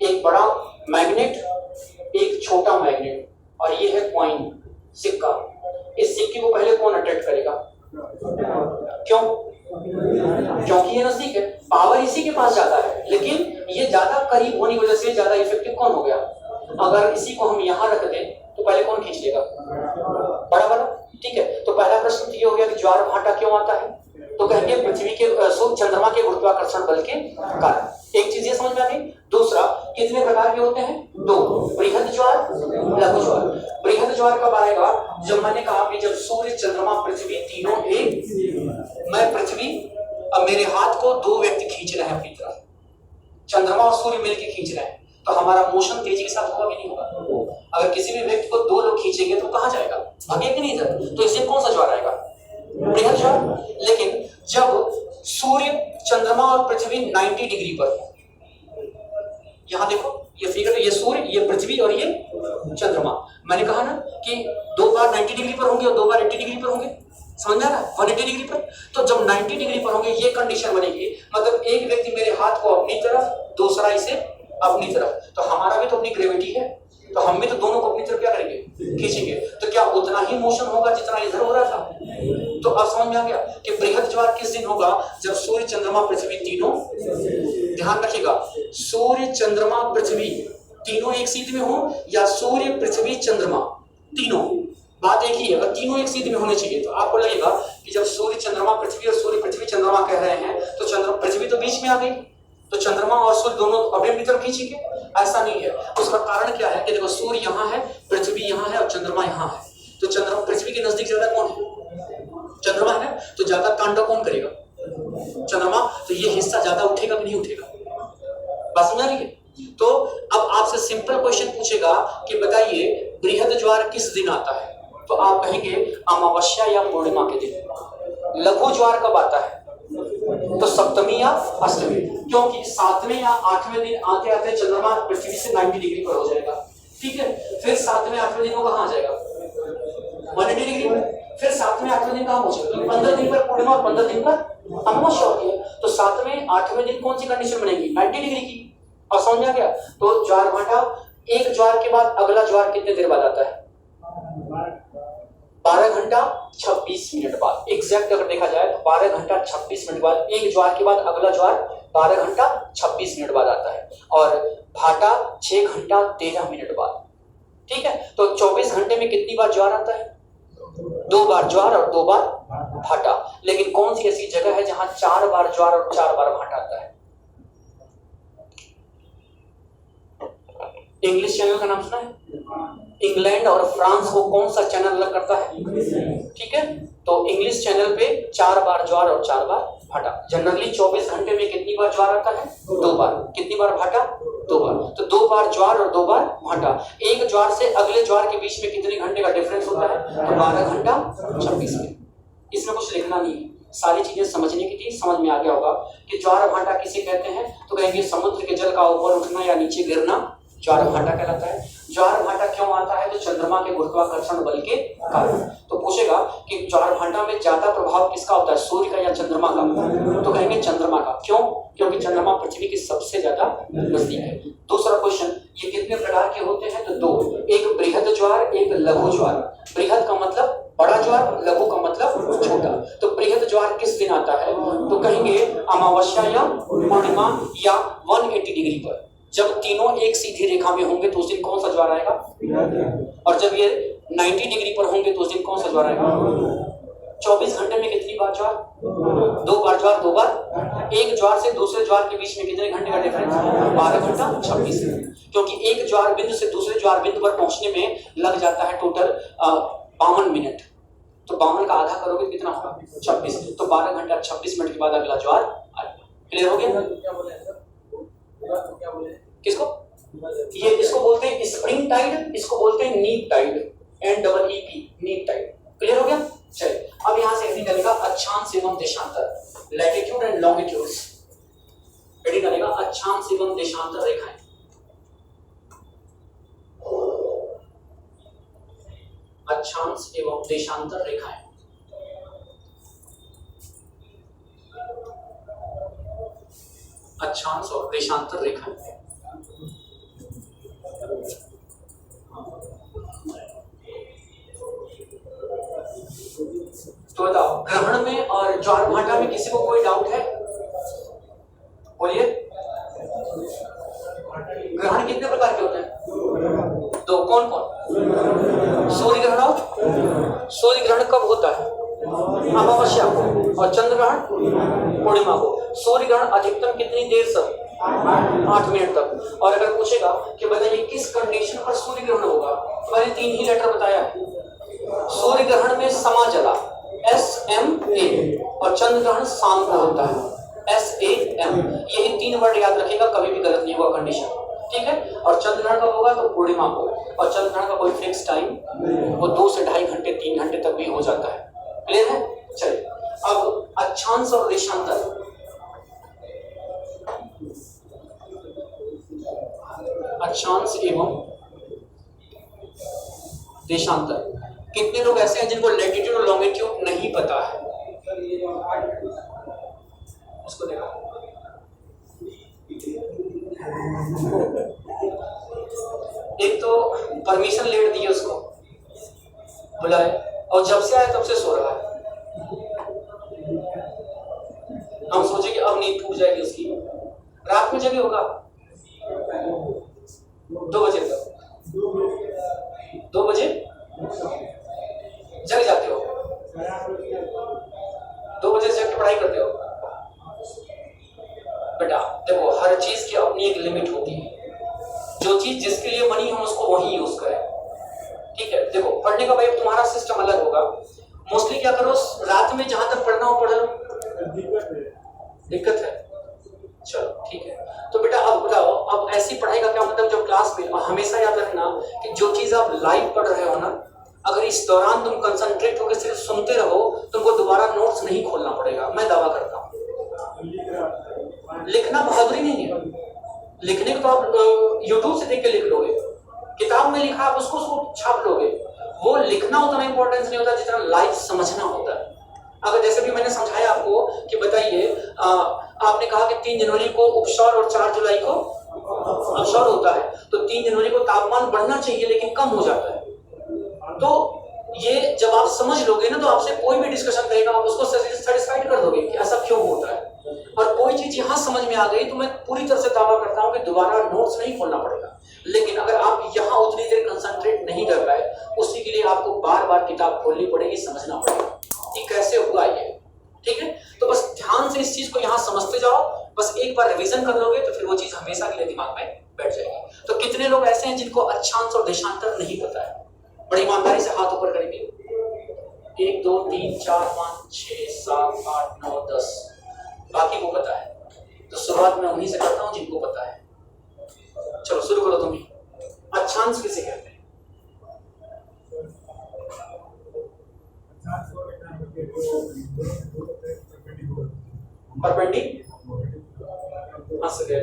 एक बड़ा मैग्नेट, एक छोटा मैग्नेट, और ये है कॉइन, सिक्का। इस सिक्के को पहले कौन अट्रैक्ट करेगा? क्यों? क्योंकि ये नजदीक है, पावर इसी के पास ज्यादा है, लेकिन ये ज्यादा करीब होने की वजह से ज्यादा इफेक्टिव कौन हो गया? अगर इसी को हम यहाँ रख दें तो पहले कौन खींच लेगा? बड़ा वाला। ठीक है, तो पहला प्रश्न ये हो गया कि ज्वार भाटा क्यों आता है। तो कहेंगे पृथ्वी के चंद्रमा के गुरुत्वाकर्षण बल के कारण। एक चीज ये समझ में आ गई। दूसरा, कितने प्रकार के होते हैं? 2, बृहद ज्वार, लघु ज्वार। बृहद ज्वार कब आएगा? जब मैंने कहा कि जब सूर्य, चंद्रमा, पृथ्वी तीनों एक, मैं पृथ्वी, अब मेरे हाथ को 2 व्यक्ति खींच रहे हैं अपनी तरफ, चंद्रमा और सूर्य मिलकर खींच रहे हैं, तो हमारा मोशन तेजी के साथ होगा कि नहीं होगा? अगर किसी भी व्यक्ति को 2 लोग खींचेंगे तो कहां जाएगा? भागेगा कि नहीं इधर। तो इससे कौन सा ज्वार आएगा? बृहद ज्वार। लेकिन जब सूर्य, चंद्रमा और पृथ्वी 90 डिग्री पर, यहां देखो ये फिगर, ये सूर्य, ये पृथ्वी और ये चंद्रमा। मैंने कहा ना कि 2 बार 90 डिग्री पर होंगे और 2 बार 80 डिग्री पर होंगे। समझ आ रहा है? 180 डिग्री पर। तो जब 90 डिग्री पर होंगे ये कंडीशन बनेगी, मतलब एक व्यक्ति मेरे हाथ को अपनी तरफ, दूसरा इसे अपनी तरफ। तो हमारा भी तो अपनी ग्रेविटी है, तो हम भी तो दोनों को अपनी तरफ क्या करेंगे? खींचेंगे। तो क्या उतना ही मोशन होगा जितना इधर हो रहा था? तो अब समझ में आ गया कि बृहद ज्वार किस दिन होगा? जब सूर्य, चंद्रमा, पृथ्वी तीनों, ध्यान रखिएगा, सूर्य, चंद्रमा, पृथ्वी तीनों एक सीध में हो, या सूर्य, पृथ्वी, चंद्रमा तीनों, बात एक ही है। अगर तीनों एक सीध में होने चाहिए तो आपको लगेगा कि जब सूर्य, चंद्रमा, पृथ्वी और सूर्य, पृथ्वी, चंद्रमा कह रहे हैं तो चंद्रमा, पृथ्वी तो बीच में आ गई, तो चंद्रमा और सूर्य दोनों अपनी तरफ खींचेंगे। ऐसा नहीं है। उसका कारण क्या है कि देखो, सूर्य यहाँ है, पृथ्वी यहाँ है और चंद्रमा यहाँ है। तो चंद्रमा, पृथ्वी के नजदीक ज्यादा कौन है? चंद्रमा है। तो ज्यादा तांडव कौन करेगा? चंद्रमा। तो ये हिस्सा ज्यादा उठेगा कि नहीं उठेगा? बात समझ आ रही है? तो अब आपसे सिंपल क्वेश्चन पूछेगा कि बताइए बृहद ज्वार किस दिन आता है? तो आप कहेंगे अमावस्या या पूर्णिमा के दिन। लघु ज्वार कब आता है? तो सप्तमी या अष्टमी, क्योंकि 7वें या 8वें दिन आते आते चंद्रमा पृथ्वी से 90 डिग्री पर हो जाएगा। ठीक है, फिर 7वें 8वें दिन को कहां आ जाएगा? 180 डिग्री पर। फिर 7वें 8वें दिन कहां पहुंचेगा? 15 दिन पर पूर्णिमा और 15 दिन पर अमावस्या होती है। तो 7वें 8वें दिन कौन सी कंडीशन बनेगी? 90 डिग्री की। और समझ में आ गया? तो ज्वार भाटा, एक ज्वार के बाद अगला ज्वार कितने देर बाद आता है? 12 घंटा 26 मिनट बाद। एग्जैक्ट अगर देखा जाए तो 12 घंटा 26 मिनट बाद एक ज्वार के बाद अगला ज्वार 12 घंटा 26 मिनट बाद आता है, और भाटा 6 घंटा 13 मिनट बाद। ठीक है, तो 24 घंटे में कितनी बार ज्वार आता है? 2 बार ज्वार और 2 बार भाटा। लेकिन कौन सी ऐसी जगह है जहां 4 बार ज्वार और 4 बार भाटा आता है? इंग्लिश चैनल का नाम सुना है? इंग्लैंड और फ्रांस को कौन सा चैनल अलग करता है? ठीक है, तो इंग्लिश चैनल पे 4 बार ज्वार और 4 बार भाटा। जनरली 24 घंटे में कितनी बार ज्वार आता है? 2 बार। कितनी बार भाटा? 2 बार। तो 2 बार ज्वार और 2 बार भाटा। एक ज्वार से अगले ज्वार के बीच में कितने घंटे का डिफरेंस होता है? तो 12 घंटा 26 मिनट। इसमें कुछ लिखना नहीं है, सारी चीजें समझने की थी। समझ में आ गया होगा कि ज्वार भाटा किसे कहते हैं? तो कहेंगे समुद्र के जल का ऊपर उठना या नीचे गिरना ज्वार भाटा कहलाता है। ज्वार भाटा क्यों आता है? तो चंद्रमा के गुरुत्वाकर्षण बल के कारण। तो पूछेगा कि ज्वार भाटा में ज्यादा प्रभाव किसका होता है, सूर्य का या चंद्रमा का? तो कहेंगे चंद्रमा का। क्यों? क्योंकि चंद्रमा पृथ्वी के सबसे ज्यादा नजदीक है। दूसरा क्वेश्चन, ये कितने प्रकार के होते हैं? तो 2, एक बृहद ज्वार, एक लघु ज्वार। बृहद का मतलब बड़ा ज्वार, लघु का मतलब छोटा। तो बृहद ज्वार किस दिन आता है? तो कहेंगे अमावस्या या पूर्णिमा या 180 डिग्री पर। जब तीनों एक सीधी रेखा में होंगे तो उस दिन कौन सा ज्वार आएगा? और जब ये 90 डिग्री पर होंगे तो उस दिन कौन सा ज्वार आएगा? 24 घंटे में कितनी बार ज्वार? 2 बार ज्वार, 2 बार। एक ज्वार से दूसरे ज्वार के बीच में कितने घंटे का डिफरेंस? 12 घंटा 26 मिनट, क्योंकि एक ज्वार बिंदु से दूसरे ज्वार बिंदु पर पहुंचने में लग जाता है टोटल 52 मिनट। तो 52 का आधा करोगे तो कितना होगा? 26। तो 12 घंटा 26 मिनट के बाद अगला ज्वार आएगा। क्लियर हो गया? किसको? ये इसको बोलते हैं स्प्रिंग टाइड, इसको बोलते हैं नीप टाइड, NEEP, नीप टाइड। क्लियर हो गया? चलिए अब यहां से हेडिंग करेगा अक्षांश एवं देशांतर, लैटिट्यूड एंड लॉन्गिट्यूड्स। हेडिंग करेगा अक्षांश एवं देशांतर रेखाएं। अक्षांश एवं देशांतर रेखाएं। अक्षांश और देशांतर रेखाएं। तो बताओ, ग्रहण में और ज्वार भाटा में किसी को कोई डाउट है? बोलिए। ग्रहण कितने प्रकार के होते हैं? 2। कौन कौन? सूर्य ग्रहण और सूर्य ग्रहण कब होता है? अमावस्या को। और चंद्र ग्रहण पूर्णिमा को। सूर्य ग्रहण अधिकतम कितनी देर तक? 8 मिनट तक। और अगर पूछेगा कि बताइए किस कंडीशन पर सूर्य ग्रहण होगा, तो मैंने 3 ही लेटर बताया है। सूर्य ग्रहण में समा जला SMA, और चंद्र ग्रहण शाम को होता है SAM। यही 3 वर्ड याद रखेगा, कभी भी गलत नहीं होगा कंडीशन। ठीक है? और चंद्र ग्रहण कब होगा? तो पूर्णिमा को। और चंद्र ग्रहण का कोई फिक्स टाइम, वो 2 से 2.5 घंटे 3 घंटे तक भी हो जाता है। क्लियर है? चलिए अब अक्षांश और देशांतर। अक्षांश एवं देशांतर। कितने लोग ऐसे हैं जिनको लैटिट्यूड और लॉन्गिट्यूड नहीं पता है? उसको देखो। एक तो परमिशन लेट दी है उसको, बुलाए, और जब से आया तब से सो रहा है। हम सोचे कि अब नींद टूट जाएगी उसकी। रात में जगे होगा 2 बजे तक। 2 बजे जग जाते हो, 2 बजे से पढ़ाई करते हो। बेटा देखो, हर चीज की अपनी एक लिमिट होती है। जो चीज जिसके लिए बनी हम उसको वही यूज करें। ठीक है? देखो, पढ़ने का भाई तुम्हारा सिस्टम अलग होगा। मोस्टली क्या करो, रात में जहां तक पढ़ना हो पढ़ लो। दिक्कत है? चलो ठीक है। तो बेटा अब बताओ, अब ऐसी पढ़ाई का क्या मतलब, जब क्लास में हमेशा याद रखना कि जो चीज आप लाइव पढ़ रहे हो ना, अगर इस दौरान तुम कंसंट्रेट होकर सिर्फ सुनते रहो, तुमको दोबारा नोट्स नहीं खोलना पड़ेगा। मैं दावा करता हूँ। लिखना बहादुरी नहीं है। लिखने को तो आप यूट्यूब से देख के लिख लोगे, किताब में लिखा आप उसको छाप लोगे। वो लिखना उतना इंपॉर्टेंस नहीं होता जितना लाइव समझना होता है। अगर जैसे भी मैंने समझाया आपको कि बताइए, आपने कहा कि 3 जनवरी को उपसौर और 4 जुलाई को अवसौर होता है, तो 3 जनवरी को तापमान बढ़ना चाहिए लेकिन कम हो जाता है। तो ये जब आप समझ लोगे ना, तो आपसे कोई भी डिस्कशन करेगा, आप उसको सेटिस्फाइड कर दोगे कि ऐसा क्यों होता है। और कोई चीज यहाँ समझ में आ गई तो मैं पूरी तरह से दावा करता हूँ कि दोबारा नोट्स नहीं खोलना पड़ेगा। लेकिन अगर आप यहाँ उतनी देर कंसंट्रेट नहीं कर पाए, उसी के लिए आपको बार बार किताब खोलनी पड़ेगी, समझना पड़ेगा कि कैसे हुआ ये। ठीक है? तो बस ध्यान से इस चीज को यहाँ समझते जाओ। बस एक बार रिवीजन कर लोगे तो फिर वो चीज हमेशा के लिए दिमाग में बैठ जाएगी। तो कितने लोग ऐसे हैं जिनको अक्षांश और देशांतर नहीं पता है? बड़ी ईमानदारी से हाथ ऊपर करेंगे। 1 2 3 4 5 6 7 8 9 10। बाकी को पता है, तो शुरुआत में उन्हीं से करता हूं जिनको पता है। चलो शुरू करो तुम ही। अक्षांश किसे कहते हैं?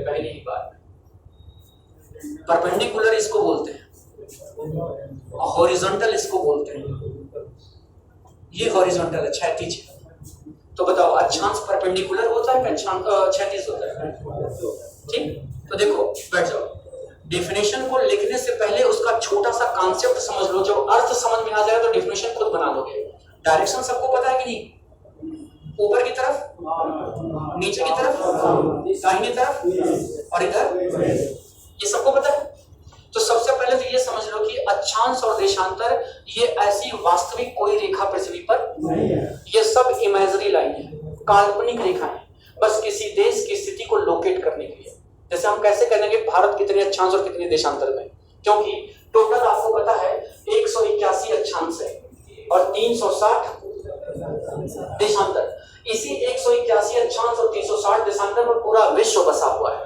पहली ही बात, परपेंडिकुलर इसको बोलते हैं, हॉरिजॉन्टल इसको बोलते हैं। ये हॉरिजॉन्टल है, क्षैतिज। तो बताओ, अक्षांश परपेंडिकुलर होता है, क्षैतिज होता है? ठीक, तो देखो बैठ जाओ। डेफिनेशन को लिखने से पहले उसका छोटा सा कॉन्सेप्ट समझ लो। जब अर्थ समझ में आ जाए तो डेफिनेशन खुद बना लोगे। डायरेक्शन सबको पता है कि नहीं? ऊपर की तरफ, नीचे की तरफ, दाहिनी तरफ और इधर, ये सबको पता है। तो सबसे पहले तो ये समझ लो कि अक्षांश और देशांतर ये ऐसी वास्तविक कोई रेखा पृथ्वी पर नहीं है। काल्पनिक रेखाएं, बस किसी देश की स्थिति को लोकेट करने के लिए। जैसे हम कैसे करेंगे भारत कितने अक्षांश और कितने देशांतर में, क्योंकि टोटल आपको पता है 181 अक्षांश है और 360 देशांतर। इसी 181 अक्षांश और 360 देशांतर में पूरा विश्व बसा हुआ है,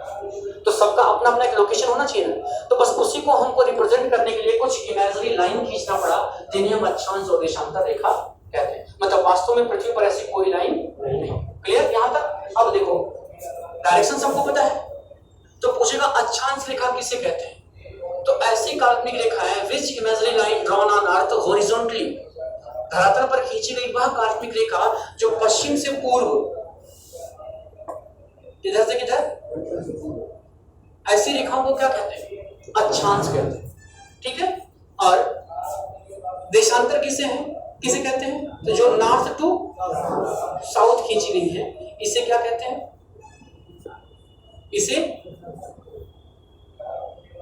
तो सबका अपना अपना एक लोकेशन होना चाहिए ना। तो बस उसी को हमको रिप्रेजेंट करने के लिए कुछ इमेजिनरी लाइन खींचना पड़ा, जिन्हें हम अक्षांश और देशांतर रेखा कहते हैं। मतलब वास्तव में पृथ्वी पर ऐसी कोई लाइन नहीं। क्लियर यहां तक? अब देखो डायरेक्शन सबको पता है, तो पूछेगा अक्षांश रेखा किसे कहते हैं। तो ऐसी काल्पनिक रेखा है which imaginary line drawn on earth horizontally, धरातल पर खींची गई वह काल्पनिक रेखा जो पश्चिम से पूर्व, किधर से किधर, ऐसी रेखाओं को क्या कहते हैं? अक्षांश कहते हैं। ठीक है, और देशांतर किसे है, किसे कहते हैं? तो जो नॉर्थ टू साउथ खींची गई है, इसे क्या कहते हैं? इसे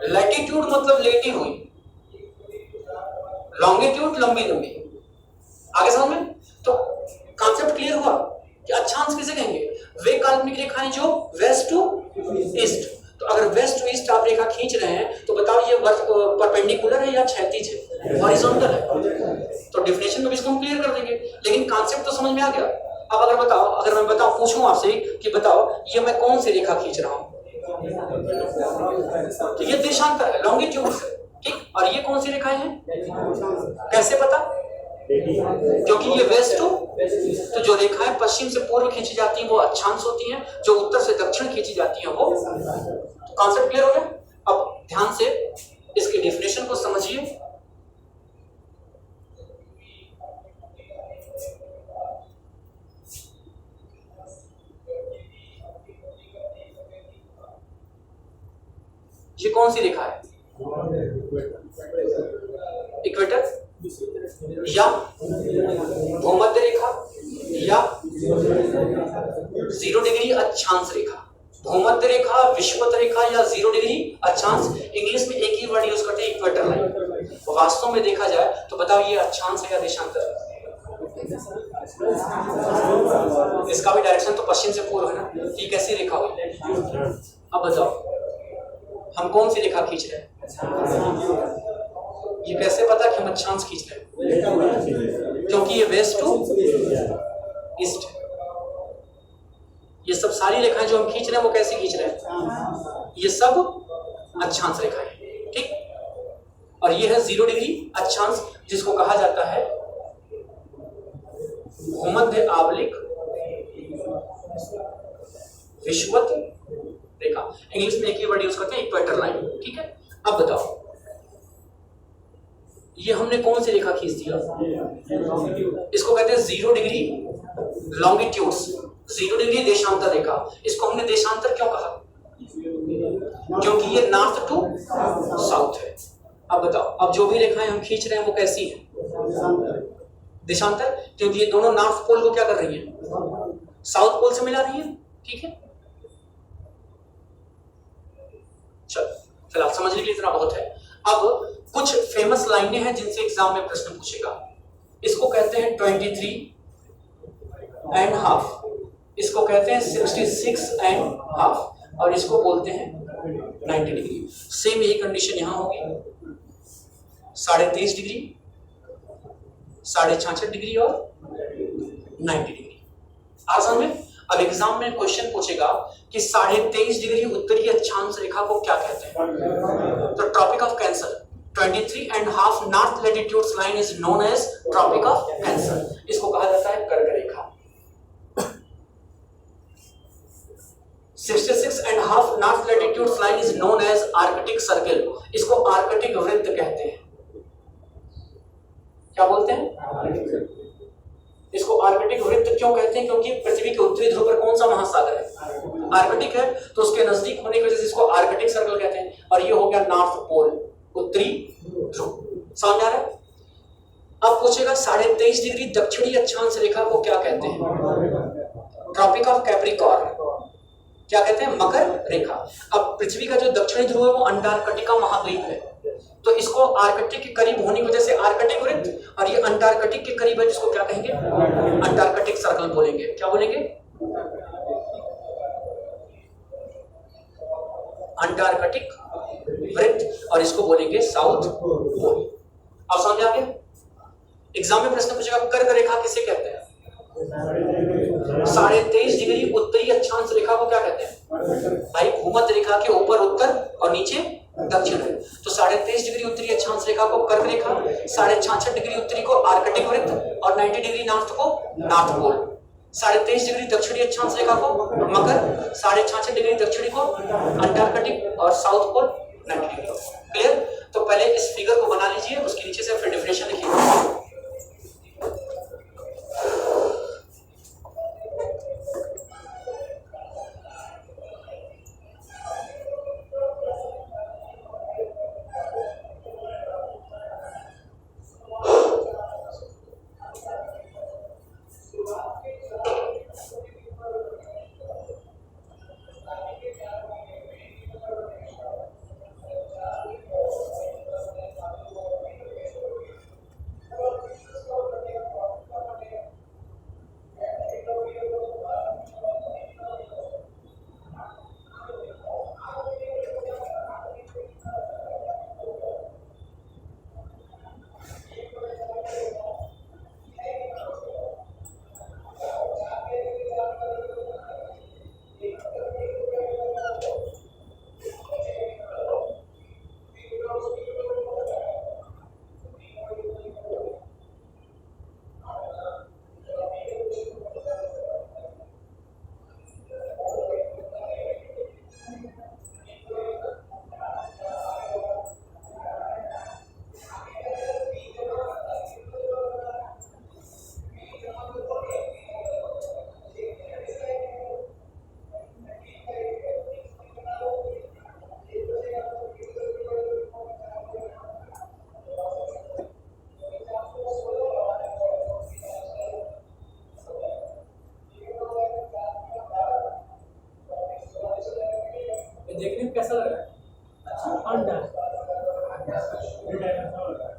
लैटिट्यूड मतलब लेटी हुई, लॉन्गिट्यूड लंबी लंबी। आगे समझ में? तो कॉन्सेप्ट क्लियर हुआ कि अक्षांश किसे कहेंगे? वे काल्पनिक रेखाएं जो वेस्ट टू ईस्ट। तो अगर वेस्ट टू ईस्ट आप रेखा खींच रहे हैं तो बताओ ये परपेंडिकुलर है या क्षैतिज है? हॉरिजॉन्टल है। तो डेफिनेशन में भी इसको हम क्लियर कर देंगे, लेकिन कॉन्सेप्ट तो समझ में आ गया। अब अगर बताओ, अगर मैं बताऊं, पूछूं आपसे कि बताओ ये मैं कौन सी रेखा खींच रहा हूं, तो ये देशांतर है, लॉन्गिट्यूड है। ठीक, और ये कौन सी रेखाएं हैं? कैसे पता? क्योंकि ये वेस्ट टू, तो जो रेखाएं पश्चिम से पूर्व खींची जाती हैं वो अक्षांश होती हैं, जो उत्तर से दक्षिण खींची जाती हैं वो। कॉन्सेप्ट क्लियर हो गया? अब ध्यान से इसके डेफिनेशन को समझिए। ये कौन सी रेखा है? इक्वेटर या भूमध्य रेखा या 0 डिग्री अक्षांश रेखा। भूमध्य रेखा, विषुवत रेखा या 0 डिग्री अक्षांश। इंग्लिश में एक ही वर्ड यूज करते हैं, इक्वेटर लाइन। वास्तव में देखा जाए तो बताओ ये अक्षांश है या देशांतर? इसका भी डायरेक्शन तो पश्चिम से पूर्व है ना, ये कैसी रेखा हुई? अब बताओ हम कौन सी रेखा खींच रहे हैं? ये कैसे पता कि हम अक्षांश खींच रहे हैं? क्योंकि ये वेस्ट टू ईस्ट। ये सब सारी रेखाएं जो हम खींच रहे हैं वो कैसे खींच रहे हैं? ये सब अक्षांश रेखाएं। ठीक, और ये है 0 डिग्री अक्षांश, जिसको कहा जाता है भूमध्य आवलिक विषुवत रेखा। इंग्लिश में एक ही वर्ड यूज करते हैं, इक्वेटर लाइन। ठीक है, अब बताओ ये हमने कौन सी रेखा खींच दिया? इसको कहते हैं 0 डिग्री लॉन्गिट्यूड्स, 0 डिग्री देशांतर रेखा। इसको हमने देशांतर क्यों कहा? क्योंकि ये नॉर्थ टू साउथ है। अब बताओ, अब जो भी रेखाएं हम खींच रहे हैं वो कैसी है? देशांतर, क्योंकि ये दोनों नॉर्थ पोल को क्या कर रही है? साउथ पोल से मिला रही है। ठीक है, चलो फिलहाल समझने के लिए इतना बहुत है। अब कुछ फेमस लाइनें हैं जिनसे एग्जाम में प्रश्न पूछेगा। इसको कहते हैं 23.5, इसको कहते हैं 66.5 और इसको बोलते हैं 90 डिग्री। सेम यही कंडीशन यहां होगी, 23.5 डिग्री, 66.5 डिग्री और 90 डिग्री। आसान में अब एग्जाम में क्वेश्चन पूछेगा कि 23.5 डिग्री उत्तरी अक्षांश रेखा को क्या कहते हैं? तो tropic of cancer, 23.5 north latitudes line is known as tropic of cancer. इसको कहा जाता है कर्क रेखा। 66.5 north latitudes line is known as arctic circle. इसको आर्कटिक वृत्त कहते हैं। क्या बोलते हैं? इसको आर्कटिक वृत्त क्यों कहते हैं? क्योंकि पृथ्वी के उत्तरी ध्रुव पर कौन सा महासागर है? आर्कटिक है, तो उसके नजदीक होने की वजह से इसको आर्कटिक सर्कल कहते हैं। और ये हो गया नॉर्थ पोल, उत्तरी ध्रुव। समझ आ रहा है? अब पूछेगा 23.5 डिग्री दक्षिणी अक्षांश रेखा को क्या कहते हैं? Tropic of capricorn. क्या कहते हैं? मकर रेखा। अब पृथ्वी का जो दक्षिणी ध्रुव है वो अंटार्कटिका महाद्वीप है, तो इसको आर्कटिक के करीब होने की वजह से आर्कटिक वृत्त, और ये अंटार्कटिक के करीब है जिसको क्या कहेंगे? अंटार्कटिक सर्कल बोलेंगे। क्या बोलेंगे? अंटार्कटिक वृत्त, और इसको बोलेंगे साउथ पोल। अब समझ आ गया? एग्जाम में प्रश्न पूछेगा कर्क रेखा किसे कहते हैं? 23.5 डिग्री उत्तरी अक्षांश रेखा को क्या कहते हैं भाई? भूमध्य रेखा के ऊपर उत्तर और नीचे दक्षिण है, तो 23.5 डिग्री उत्तरी अक्षांश रेखा को कर्क रेखा, 66.5 डिग्री उत्तरी को आर्कटिक वृत्त और 90 डिग्री नॉर्थ को नॉर्थ पोल, 23.5 डिग्री दक्षिणी अक्षांश रेखा को मकर, 66.5 डिग्री दक्षिणी को अंटार्कटिक और साउथ पोल 90 डिग्री। क्लियर? तो पहले इस फिगर को बना लीजिए, उसके नीचे से फिर डिफरेंशियल लिखिए। देखने में कैसा लग रहा है?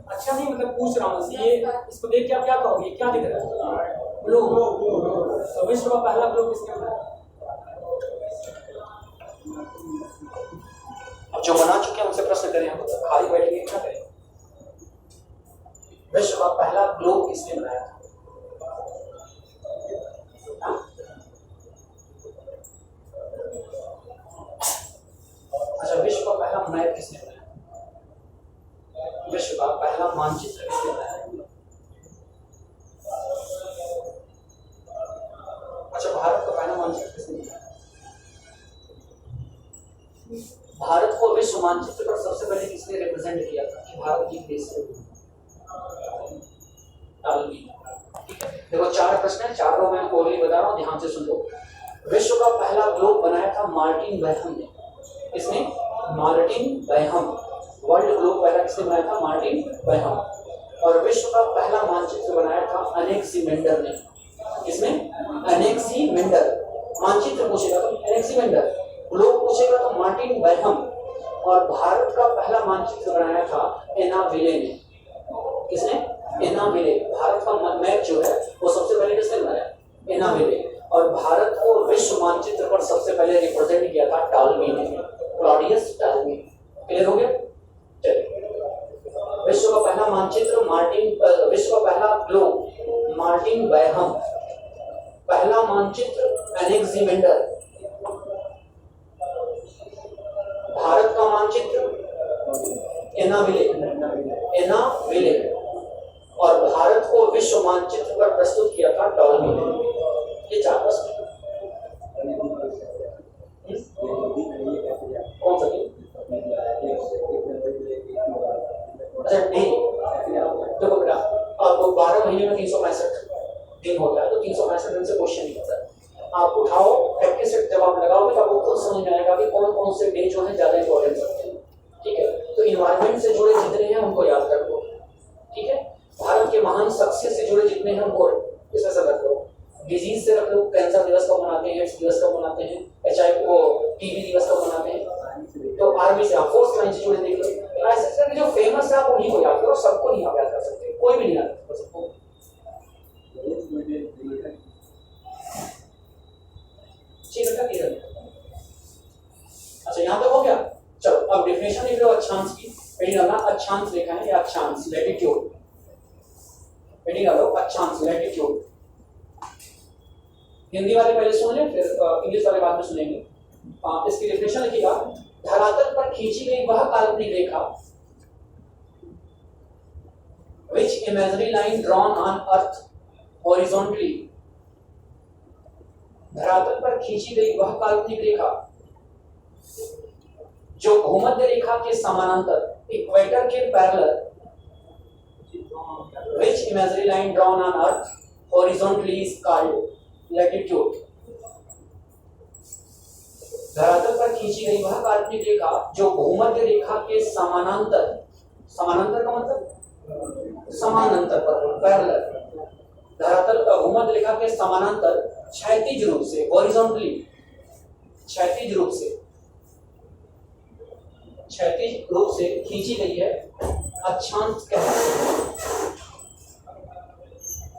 अच्छा नहीं, मतलब पूछ रहा हूँ ये, इसको देख के आप क्या कहोगे? क्या दिख रहा है? ब्लू। तो विश्व का पहला ब्लू किसने बनाया? अब जो बना चुके हैं उनसे प्रश्न करें, हम खाली बैठेंगे क्या करें? विश्व का पहला ग्लोब किसने बनाया था? अच्छा, विश्व का पहला मैप किसने बनाया? विश्व का पहला मानचित्र किसने बनाया? अच्छा, भारत का पहला मानचित्र किसने बनाया? भारत को विश्व मानचित्र पर सबसे पहले किसने रिप्रेजेंट किया था कि भारत की देश है? देखो 4 प्रश्न है, 4 रो मैं कोरली बता रहा हूँ, ध्यान से सुन लो। विश्व का पहला ग्लोब बनाया था मार्टिन बैहम ने। किसने? मार्टिन बैहम। वर्ल्ड ग्लोब पहला किसने बनाया था? मार्टिन बैहम। और विश्व का पहला मानचित्र बनाया था एनेक्सिमेंडर ने। किसने? एनेक्सिमेंडर। मानचित्र पूछेगा तो एनेक्सिमेंडर, ग्लोब पूछेगा तो मार्टिन बैहम। और भारत का पहला मानचित्र बनाया था एनाविले ने। किसने? एनाविले। भारत का मैप जो है वो सबसे पहले किसने बनाया? एनाविले। और भारत को विश्व मानचित्र पर सबसे पहले रिप्रेजेंट किया था टॉलमी ने, क्लॉडियस टॉलमी। क्लियर हो गया? चलिए, विश्व का पहला मानचित्र मार्टिन, विश्व का पहला ग्लोब मार्टिन बैहम, पहला मानचित्र एनेक्सिमेंडर, भारत का मानचित्र एनाविले, एनाविले। और भारत को विश्व मानचित्र पर प्रस्तुत किया था टॉलमी ने। ये 4 प्रश्न। कौन सा दिन? अच्छा, दिन। देखो बेटा, अब 12 महीने में 365 दिन होता है, तो 365 दिन से क्वेश्चन नहीं होता है। आप उठाओ, प्रैक्टिस से जब आप लगाओगे तो आपको खुद समझ में आएगा कि कौन कौन से डे जो है ज्यादा इंपॉर्टेंट होते हैं। ठीक है, तो इन्वायरमेंट से जुड़े जितने हैं उनको याद रख लो। ठीक है, भारत के महान शख्सियत से जुड़े जितने हैं उनको इसमें से रख लो। डिजीज से रख लो, कैंसर दिवस कब मनाते हैं, एड्स दिवस कब मनाते हैं, HIV को टीबी दिवस कब मनाते हैं। तो आर्मी से आप फोर्स लाइन से जुड़े देख लो। ऐसे करके जो फेमस है आप उन्हीं को याद करो, सबको नहीं आप याद कर सकते, कोई भी नहीं याद कर सकते। लैटिट्यूड, हेडिंग डालो अक्षांश लैटिट्यूड। हिंदी वाले पहले सुन लें, फिर इंग्लिश वाले बाद में सुनेंगे। इसकी डेफिनेशन लिखिएगा, धरातल पर खींची गई वह काल्पनिक रेखा which imaginary line drawn on earth horizontally, धरातल पर खींची गई वह काल्पनिक रेखा जो भूमध्य रेखा के समानांतर इक्वेटर के parallel, which imaginary line drawn on earth horizontally is called latitude, धरातल पर खींची गई वह काल्पनिक रेखा जो भूमध्य रेखा के समानांतर, समानांतर का मतलब समानांतर पर, पैरेलल, धरातल पर भूमध्य रेखा के समानांतर क्षैतिज रूप से, हॉरिजॉन्टली, क्षैतिज रूप से, क्षैतिज रूप से खींची गई है अक्षांश कहलाती है।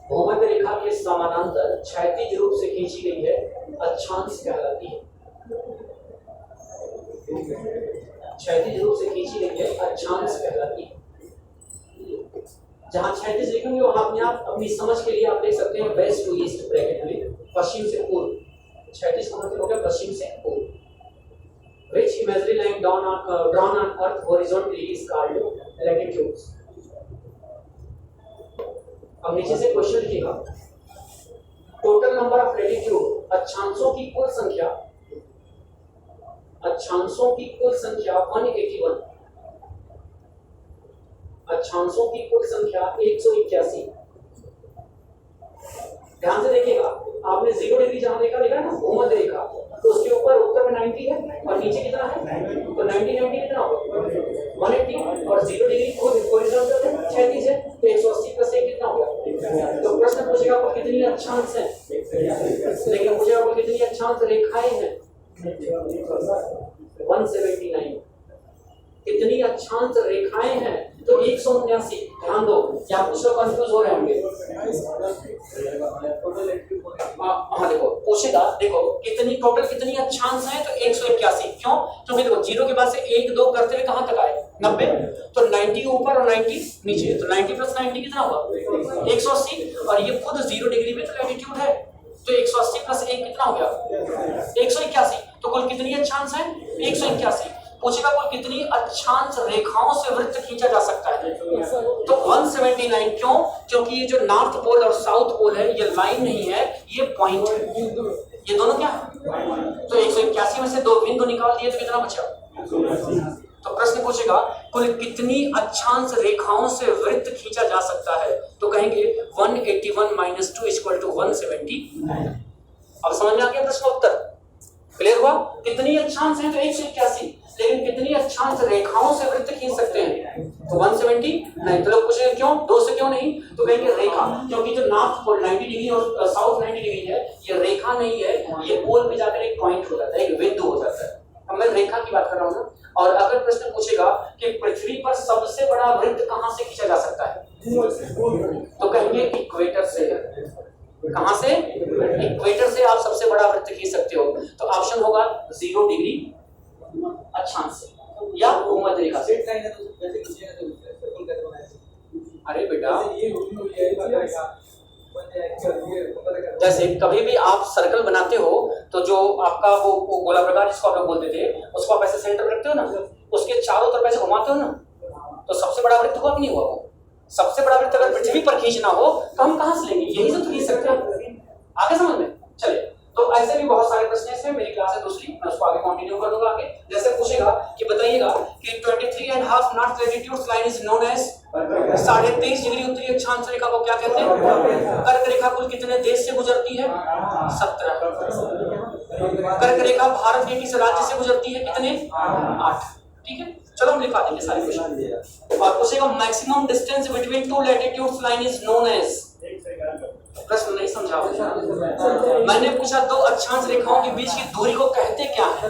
भूमध्य रेखा के समानांतर क्षैतिज रूप से खींची गई है अक्षांश कहलाती है। क्षैतिज रूप से खींची गई है अक्षांश कहलाती है। जहां क्षैतिज लिखेंगे वहां अपने आप अपनी समझ के लिए आप देख सकते हैं वेस्ट टू ईस्ट ब्रैकेट में, पश्चिम से पूर्व, क्षैतिज का मतलब हो गया पश्चिम से पूर्व। Which imaginary line drawn on earth horizontally is called latitudes। अब नीचे से क्वेश्चन लिखिएगा, टोटल नंबर ऑफ लैटिट्यूड, अक्षांशों की कुल संख्या, अक्षांशों की कुल संख्या 181, अक्षांशों की कुल संख्या 181। ध्यान से देखिएगा, आपने 0 डिग्री जहां देखा लिखा है ना भूमध्य रेखा, तो उसके ऊपर उत्तर में 90 है और नीचे कितना है, तो 90 कितना होगा 180, और 0 डिग्री खुद हॉरिजॉन्टल है, क्षैतिज है, तो 180 प्लस 1 कितना होगा। तो प्रश्न पूछेगा आपको कितनी अक्षांश है, लेकिन पूछेगा आपको कितनी अक्षांश रेखाएं हैं, 179। कितनी अक्षांश रेखाएं हैं, तो 179। ध्यान दो, क्या कुछ लोग कंफ्यूज हो रहे होंगे। हाँ देखो पूछेगा, देखो कितनी टोटल कितनी अक्षांश हैं, तो 181। क्यों? क्योंकि देखो 0 के बाद से 1 2 करते हुए कहां तक आए 90, तो 90 ऊपर और 90 नीचे, तो 90 प्लस 90 कितना होगा 180, और ये खुद 0 डिग्री में तो लैटिट्यूड है, तो 180 प्लस 1 कितना हो गया 181। तो कुल कितनी अक्षांश है 181। पूछेगा कुल कितनी अक्षांश रेखाओं से वृत्त खींचा जा सकता है, तो 179। क्यों? क्योंकि ये जो नॉर्थ पोल और साउथ पोल है ये लाइन नहीं है, ये पॉइंट है, ये दोनों क्या है। तो 181 में से 2 बिंदु निकाल दिए तो कितना बचा। तो प्रश्न पूछेगा कुल कितनी अक्षांश रेखाओं से वृत्त खींचा जा सकता है, तो कहेंगे 181 - 2 = 179। अब समझ में आ गया प्रश्न उत्तर क्लियर हुआ। कितनी अक्षांश हैं, तो 181, लेकिन कितनी अक्षांश रेखाओं से वृत्त खींच सकते हैं, तो 170 नहीं। तो लोग पूछेंगे क्यों 2 से क्यों नहीं, तो कहेंगे रेखा, क्योंकि जो नॉर्थ पोल 90 डिग्री और साउथ 90 डिग्री है, ये रेखा नहीं है, ये पोल पे जाकर एक पॉइंट हो जाता है, एक बिंदु हो जाता है। अब मैं रेखा की बात कर रहा हूँ ना। और अगर प्रश्न पूछेगा कि पृथ्वी पर सबसे बड़ा वृत्त कहां से खींचा जा सकता है, तो कहेंगे इक्वेटर से। कहां से? इक्वेटर से आप सबसे बड़ा वृत्त खींच सकते हो। तो ऑप्शन होगा 0 डिग्री अक्षांश से या भूमध्य रेखा से। अरे बेटा जैसे कभी भी आप सर्कल बनाते हो तो जो आपका वो गोला प्रकार जिसको आप लोग बोलते थे, उसको आप ऐसे सेंटर में रखते हो ना, उसके चारों तरफ ऐसे घुमाते हो ना, तो सबसे बड़ा वृत्त हुआ कि नहीं हुआ वो। सबसे बड़ा वृत्त अगर पृथ्वी पर खींचना हो तो हम कहां से लेंगे, यही से तो खींच सकते हैं। आगे समझ में चले। तो ऐसे भी बहुत सारे प्रश्न हैं, मेरी क्लास है दूसरी, मैं उसको आगे कंटिन्यू कर दूंगा आगे। जैसे पूछेगा कि बताइएगा कि 23.5 north latitude line is known as 23.5 degree उत्तरी अक्षांश रेखा को क्या कहते हैं। कर्क रेखा कुल कितने देश से गुजरती है 17। कर्क रेखा भारत के किस राज्य से गुजरती है, कितने 8। ठीक है, चलो हम लिखा देंगे सारे क्वेश्चन। और पूछेगा maximum distance between 2 latitudes line is known as. प्रश्न नहीं समझा मैंने पूछा 2 अक्षांश रेखाओं के बीच की दूरी को कहते क्या है।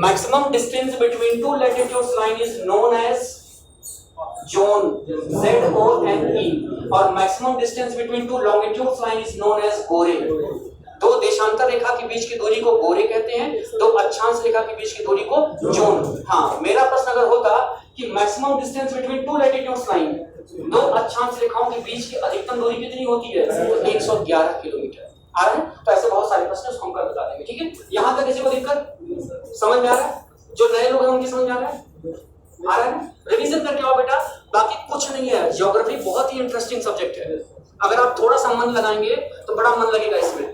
Maximum distance between 2 latitudes line is known as zone, ZONE। और maximum distance between 2 longitudes line is known as gore. 2 देशांतर रेखा के बीच की दूरी को गोरे कहते हैं, 2 अक्षांश रेखा के बीच की दूरी को जोन। हाँ, मेरा प्रश्न अगर होता कि maximum distance between two latitudes line, दो अक्षांश रेखाओं के बीच की अधिकतम दूरी कितनी होती है? 111 किलोमीटर। आ रहा है? तो ऐसे बहुत सारे प्रश्न उसको हम कर बता देंगे। ठीक है, यहां तक किसी को दिक्कत समझ में आ रहा है? जो नए लोग हैं उनकी समझ में आ रहा है? आ रहा है? रिवीजन करके आओ बेटा, बाकी कुछ नहीं है। ज्योग्राफी बहुत ही इंटरेस्टिंग सब्जेक्ट है, अगर आप थोड़ा सा मन लगाएंगे तो बड़ा मन लगेगा इसमें।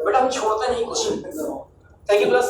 बेटा हम छोड़ते नहीं क्वेश्चन। Thank you plus.